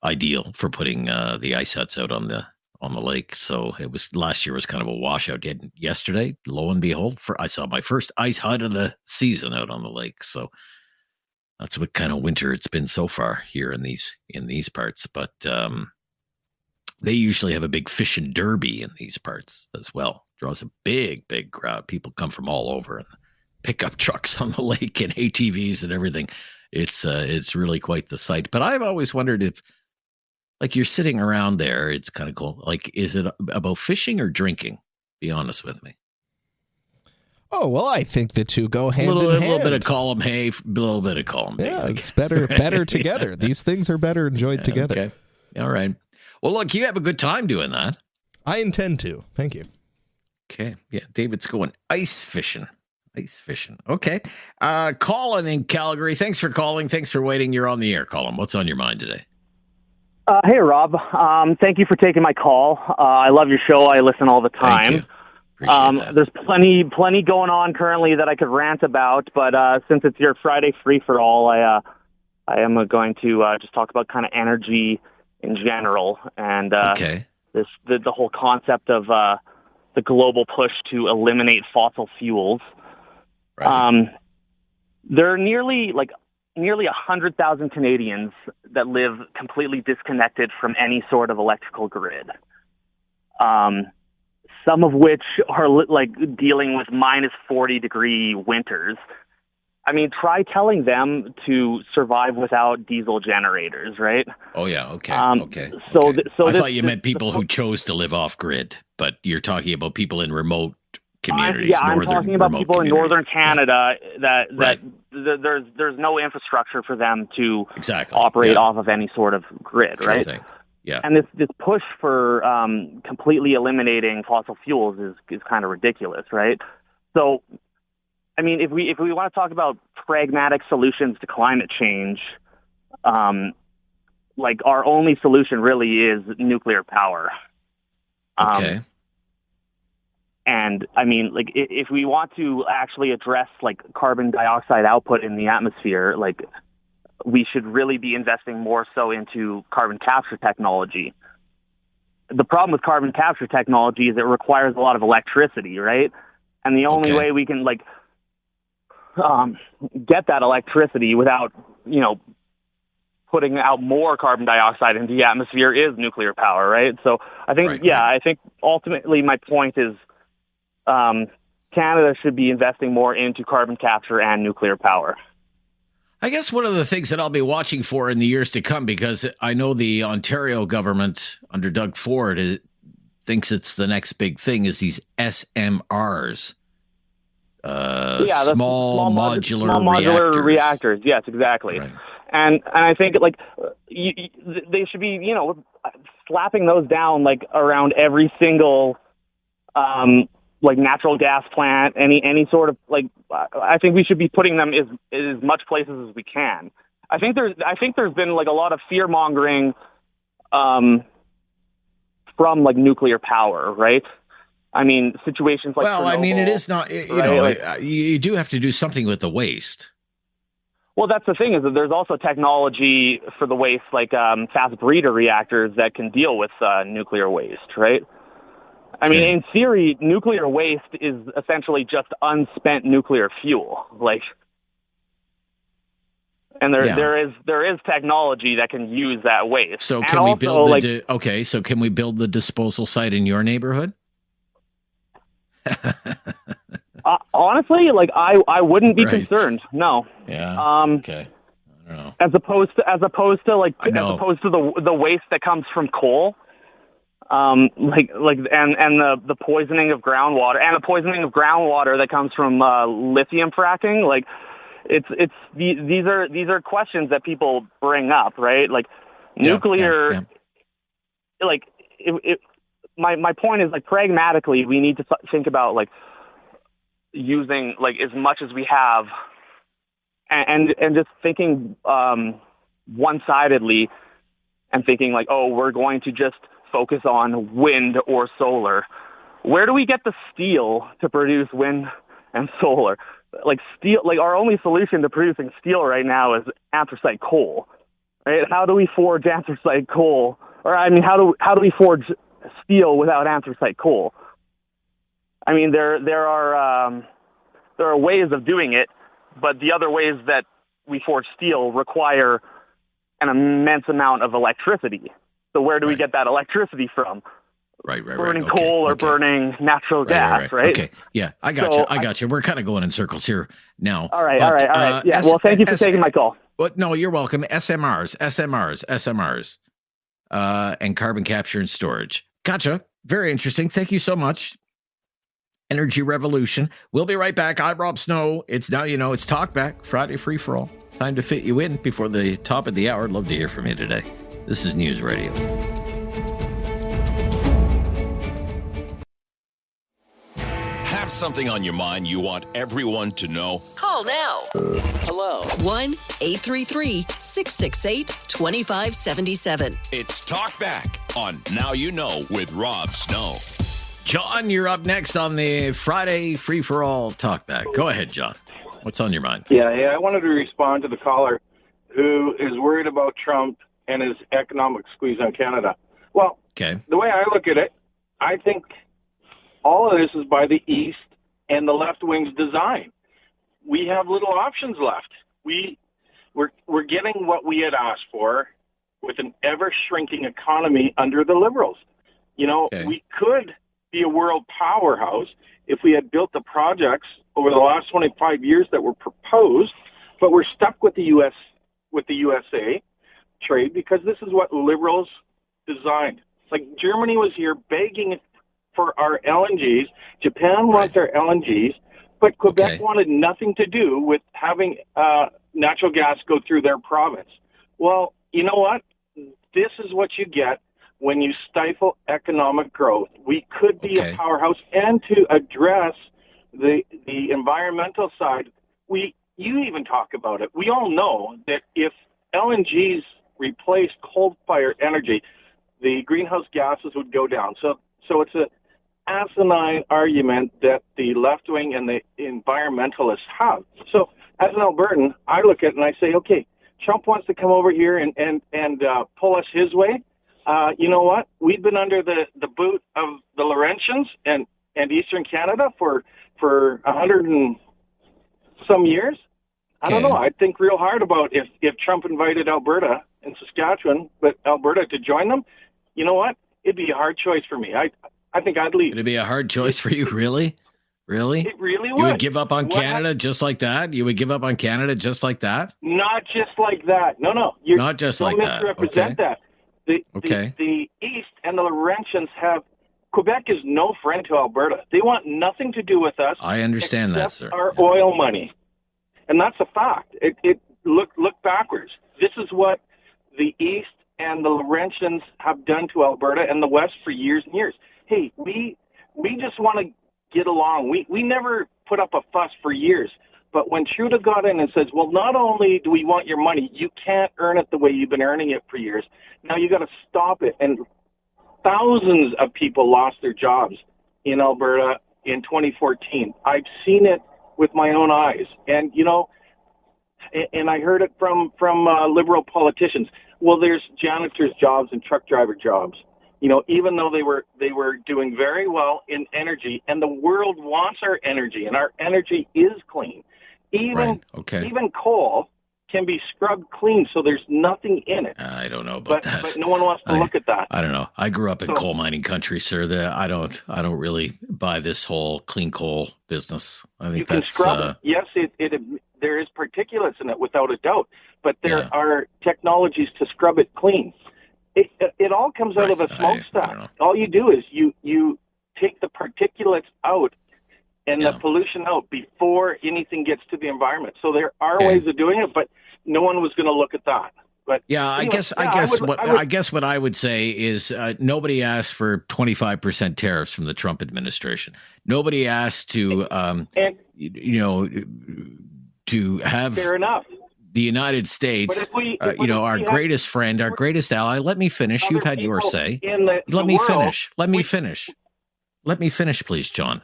A: ideal for putting the ice huts out on the lake. So last year was kind of a washout. Yesterday, lo and behold, I saw my first ice hut of the season out on the lake. So that's what kind of winter it's been so far here in these parts. But they usually have a big fishing derby in these parts as well. Draws a big crowd. People come from all over, and pickup trucks on the lake and ATVs and everything. It's really quite the sight. But I've always wondered if, like, you're sitting around there, it's kind of cool. Like, is it about fishing or drinking? Be honest with me.
P: Oh, well, I think the two go hand in hand.
A: A little bit of column A, a little bit of column B.
P: Yeah, it's better together. These things are better enjoyed together.
A: Okay. All right. Well, look, you have a good time doing that.
P: I intend to. Thank you.
A: Okay. Yeah, David's going ice fishing. Ice fishing. Okay. Colin in Calgary. Thanks for calling. Thanks for waiting. You're on the air, Colin. What's on your mind today?
Q: Hey, Rob. Thank you for taking my call. I love your show. I listen all the time.
A: Thank you. Appreciate that.
Q: There's plenty going on currently that I could rant about, but since it's your Friday free-for-all, I am going to just talk about kind of energy in general and the whole concept of the global push to eliminate fossil fuels.
A: Right.
Q: There are nearly 100,000 Canadians that live completely disconnected from any sort of electrical grid. Some of which are dealing with minus 40-degree winters. I mean, try telling them to survive without diesel generators, right?
A: Oh yeah, okay, okay.
Q: So
A: I thought you meant people who chose to live off grid, but you're talking about people in remote communities.
Q: I'm talking about people in northern Canada that there's no infrastructure for them to operate off of any sort of grid, right?
A: Thing. Yeah.
Q: And this push for completely eliminating fossil fuels is kind of ridiculous, right? So, I mean, if we want to talk about pragmatic solutions to climate change, our only solution really is nuclear power.
A: Okay.
Q: And I mean, if we want to actually address carbon dioxide output in the atmosphere, we should really be investing more so into carbon capture technology. The problem with carbon capture technology is it requires a lot of electricity, right? And the only way we can get that electricity without, putting out more carbon dioxide into the atmosphere is nuclear power, right? So I think, I think ultimately my point is Canada should be investing more into carbon capture and nuclear power.
A: I guess one of the things that I'll be watching for in the years to come, because I know the Ontario government under Doug Ford thinks it's the next big thing, is these SMRs. Small modular
Q: reactors. Yes, exactly.
A: Right.
Q: And I think they should be, slapping those down like around every single like natural gas plant, any sort of like. I think we should be putting them in as much places as we can. I think there's been like a lot of fear mongering from like nuclear power, right? I mean, situations like
A: Chernobyl, I mean, it is not.
Q: Right?
A: You do have to do something with the waste.
Q: Well, that's the thing, is that there's also technology for the waste, like fast breeder reactors that can deal with nuclear waste, right? I mean, in theory, nuclear waste is essentially just unspent nuclear fuel, like, and there is technology that can use that waste.
A: So can we build so can we build the disposal site in your neighborhood?
Q: Honestly, like I wouldn't be concerned. No.
A: Yeah. Okay. I don't know.
Q: As opposed to the waste that comes from coal, and the poisoning of groundwater, and the poisoning of groundwater that comes from lithium fracking. Like, these are questions that people bring up, right? Like nuclear. Yeah. Like my point is, like, pragmatically, we need to think about like using like as much as we have, and just thinking one-sidedly, and thinking like, oh, we're going to just focus on wind or solar. Where do we get the steel to produce wind and solar? Like steel, like our only solution to producing steel right now is anthracite coal. Right? How do we forge anthracite coal? Or I mean, how do we forge steel without anthracite coal? I mean, there are ways of doing it, but the other ways that we forge steel require an immense amount of electricity. So where do we get that electricity from?
A: Right.
Q: Burning coal or burning natural gas, right?
A: Okay. Yeah, I got you. We're kind of going in circles here now.
Q: All right. Yeah. Well, thank you for taking my call.
A: No, you're welcome. SMRs, and carbon capture and storage. Gotcha. Very interesting. Thank you so much. Energy Revolution. We'll be right back. I'm Rob Snow. It's now, it's Talkback, Friday Free For All. Time to fit you in before the top of the hour. Love to hear from you today. This is News Radio.
B: Have something on your mind you want everyone to know?
F: Call now.
B: Hello.
F: 1-833-668-2577.
B: It's Talkback on Now You Know with Rob Snow.
A: John, you're up next on the Friday Free For All Talkback. Go ahead, John. What's on your mind?
C: Yeah, I wanted to respond to the caller who is worried about Trump and his economic squeeze on Canada. Well, the way I look at it, I think all of this is by the East and the left wing's design. We have little options left. We're getting what we had asked for with an ever-shrinking economy under the Liberals. We could be a world powerhouse if we had built the projects over the last 25 years that were proposed, but we're stuck with the USA trade because this is what Liberals designed. Like, Germany was here begging for our LNGs. Japan wants our LNGs, but Quebec wanted nothing to do with having natural gas go through their province. Well, you know what? This is what you get when you stifle economic growth. We could be a powerhouse, and to address the environmental side, you even talk about it. We all know that if LNGs replace coal-fired energy, the greenhouse gases would go down. So it's an asinine argument that the left wing and the environmentalists have. So as an Albertan, I look at it and I say, okay, Trump wants to come over here and pull us his way. You know what? We've been under the boot of the Laurentians and Eastern Canada for 100 and some years. I don't know. I'd think real hard about if Trump invited Alberta and Saskatchewan, but Alberta to join them. You know what? It'd be a hard choice for me. I think I'd leave.
A: It'd be a hard choice for you, really? Really?
C: It really would.
A: You would give up on Canada just like that? You would give up on Canada just like that?
C: Not just like that. No.
A: Not just like that.
C: Misrepresent that. The East and the Laurentians have... Quebec is no friend to Alberta. They want nothing to do with us.
A: I understand that, sir.
C: Our oil money. And that's a fact. Look backwards. This is what the East and the Laurentians have done to Alberta and the West for years and years. Hey, we just want to get along. We never put up a fuss for years. But when Trudeau got in and says, well, not only do we want your money, you can't earn it the way you've been earning it for years. Now you got to stop it. And thousands of people lost their jobs in Alberta in 2014. I've seen it with my own eyes. And, and I heard it from liberal politicians. Well, there's janitors' jobs and truck driver jobs. Even though they were doing very well in energy, and the world wants our energy, and our energy is clean. Even coal can be scrubbed clean, so there's nothing in it.
A: I don't know about that.
C: But no one wants to look at that.
A: I don't know. I grew up in coal mining country, sir. I don't really buy this whole clean coal business. I think that's
C: scrub it. Yes, there is particulates in it without a doubt, but there are technologies to scrub it clean. It all comes out of a smokestack. All you do is you take the particulates out and the pollution out before anything gets to the environment. So there are ways of doing it, but no one was going to look at that. But anyway,
A: I guess what I would say is nobody asked for 25% tariffs from the Trump administration. Nobody asked to to have
C: fair enough.
A: The United States, our greatest friend, our greatest ally. Let me finish. You've had your say. Let me finish. Let me finish. Let me finish, please, John.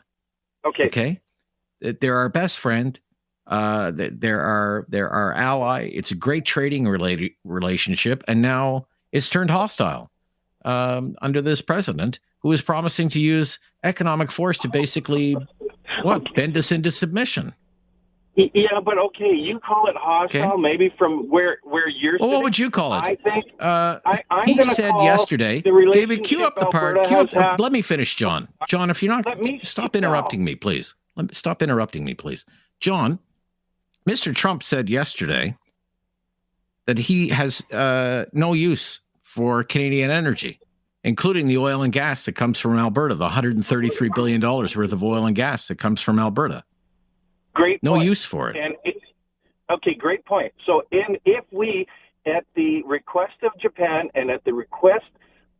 A: Okay. They're our best friend. They're our ally. It's a great trading relationship, and now it's turned hostile under this president who is promising to use economic force to basically bend us into submission.
C: Yeah, but okay, you call it hostile, maybe from where you're sitting.
A: What would you call it?
C: I think
A: he said yesterday, David, cue up the part. Let me finish, John. John, if you're not, stop interrupting me, please. Stop interrupting me, please. John, Mr. Trump said yesterday that he has no use for Canadian energy, including the oil and gas that comes from Alberta, the $133 billion worth of oil and gas that comes from Alberta.
C: Great point.
A: No use for it.
C: Great point. So if we, at the request of Japan and at the request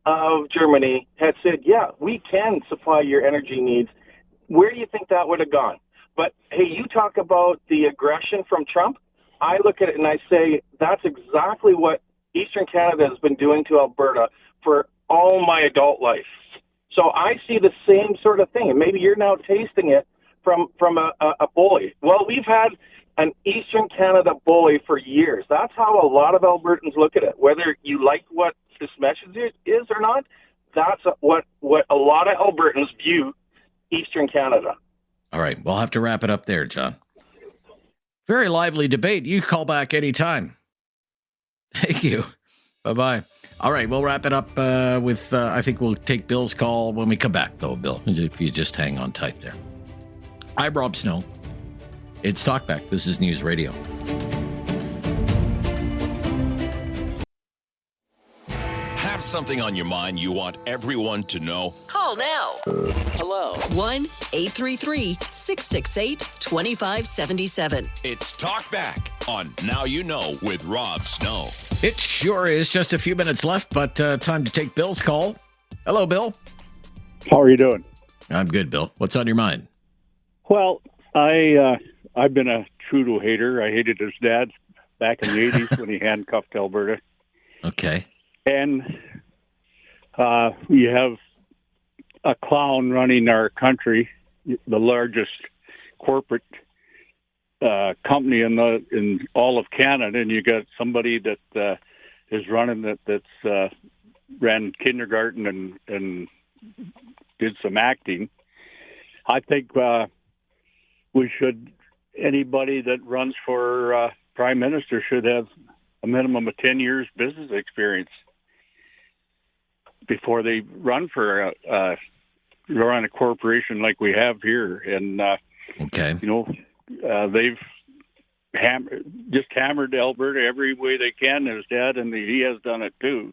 C: of Germany, had said, yeah, we can supply your energy needs, where do you think that would have gone? But, hey, you talk about the aggression from Trump. I look at it and I say that's exactly what Eastern Canada has been doing to Alberta for all my adult life. So I see the same sort of thing. And maybe you're now tasting it from a bully. Well, we've had an Eastern Canada bully for years. That's how a lot of Albertans look at it. Whether you like what this message is or not, that's what a lot of Albertans view Eastern Canada.
A: All right. We'll have to wrap it up there, John. Very lively debate. You call back anytime. Thank you. Bye-bye. All right. We'll wrap it up with, I think we'll take Bill's call when we come back, though, Bill, if you just hang on tight there. I'm Rob Snow. It's Talkback. This is News Radio.
B: Have something on your mind you want everyone to know?
F: Call now.
B: Hello.
F: 1-833-668-2577.
B: It's Talkback on Now You Know with Rob Snow.
A: It sure is. Just a few minutes left, but time to take Bill's call. Hello, Bill.
R: How are you doing?
A: I'm good, Bill. What's on your mind?
R: Well, I've been a Trudeau hater. I hated his dad back in the 80s when he handcuffed Alberta.
A: Okay.
R: And we have a clown running our country, the largest corporate company in all of Canada, and you got somebody that is running that's ran kindergarten and did some acting. I think anybody that runs for prime minister should have a minimum of 10 years business experience before they run for run a corporation like we have here, and they've hammered Alberta every way they can. His dad, and he has done it too.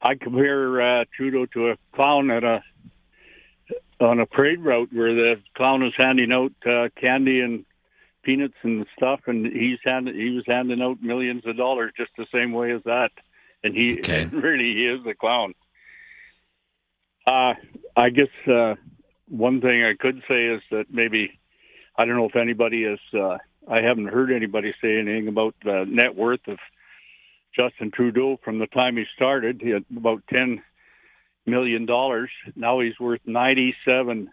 R: I compare Trudeau to a clown on a parade route where the clown is handing out candy and peanuts and stuff, and he was handing out millions of dollars just the same way as that, and he is a clown. I guess one thing I could say is that maybe, I don't know if anybody is, I haven't heard anybody say anything about the net worth of Justin Trudeau from the time he started. He had about $10 million. Now he's worth $97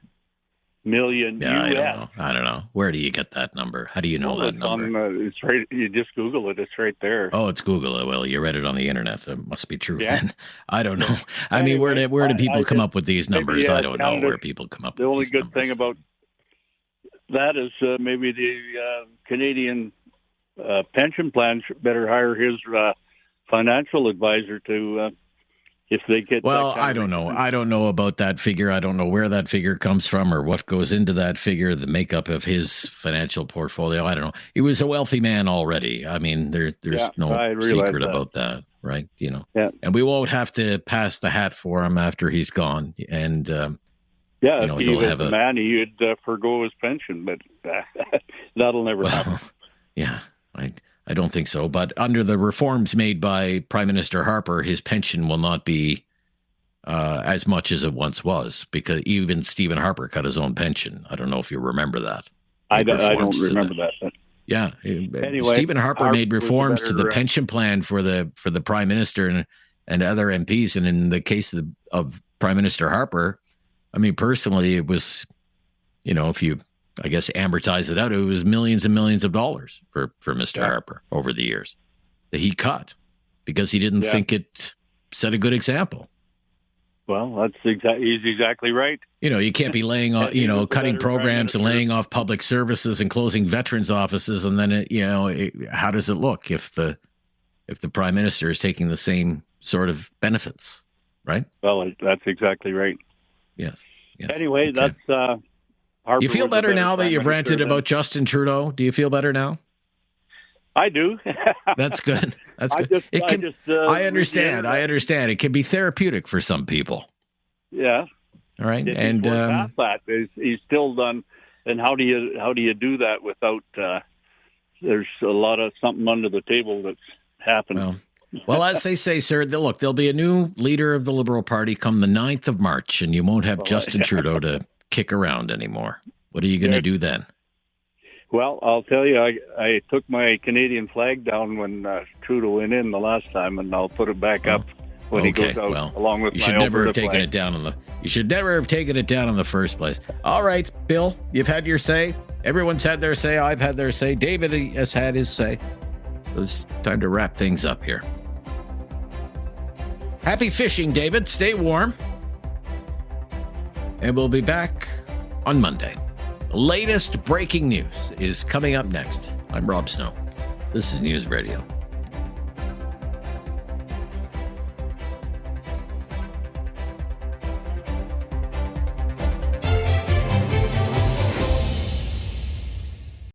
R: million US.
A: I don't know. Where do you get that number? How do you know that number?
R: It's right. You just Google it. It's right there.
A: Oh, it's Google it. Well, you read it on the internet. It must be true then. I don't know. I mean, where do people come up with these numbers? I don't know where people come up with these numbers.
R: The only good thing about that is maybe the Canadian pension plans better hire his financial advisor to if they get.
A: Well, I don't know. I don't know about that figure. I don't know where that figure comes from or what goes into that figure, the makeup of his financial portfolio. I don't know. He was a wealthy man already. I mean, there's no secret about that, right? And we won't have to pass the hat for him after he's gone. And
R: if he was a man, he'd forgo his pension, but that'll never happen.
A: Yeah, I don't think so. But under the reforms made by Prime Minister Harper, his pension will not be as much as it once was, because even Stephen Harper cut his own pension. I don't know if you remember that.
R: I don't remember that.
A: Yeah.
R: Anyway,
A: Stephen Harper made reforms to the pension plan for the Prime Minister and other MPs. And in the case of Prime Minister Harper, I mean, personally, it was, if you, I guess, amortize it out, it was millions and millions of dollars for Mr. Harper over the years that he cut because he didn't think it set a good example.
R: Well, he's exactly right.
A: You can't be laying off, cutting programs and laying off public services and closing veterans offices. And then, how does it look if the Prime Minister is taking the same sort of benefits, right?
R: Well, that's exactly right.
A: Yes.
R: Anyway,
A: okay.
R: That's...
A: You feel better now that you've ranted about Justin Trudeau? Do you feel better now?
R: I do.
A: That's good. That's good. I understand. I understand. It can be therapeutic for some people.
R: Yeah.
A: All right.
R: He's still done. And how do you do that without? There's a lot of something under the table that's happened.
A: Well, as they say, sir, there'll be a new leader of the Liberal Party come the 9th of March, and you won't have Justin Trudeau to kick around anymore. What are you going to do then?
R: Well, I'll tell you, I took my Canadian flag down when Trudeau went in the last time, and I'll put it back up when he goes out, along with my Alberta flag. You should never have taken it down you should never have taken it down in the first place. All right, Bill, you've had your say. Everyone's had their say. I've had their say. David has had his say. So it's time to wrap things up here. Happy fishing, David. Stay warm. And we'll be back on Monday. The latest breaking news is coming up next. I'm Rob Snow. This is News Radio.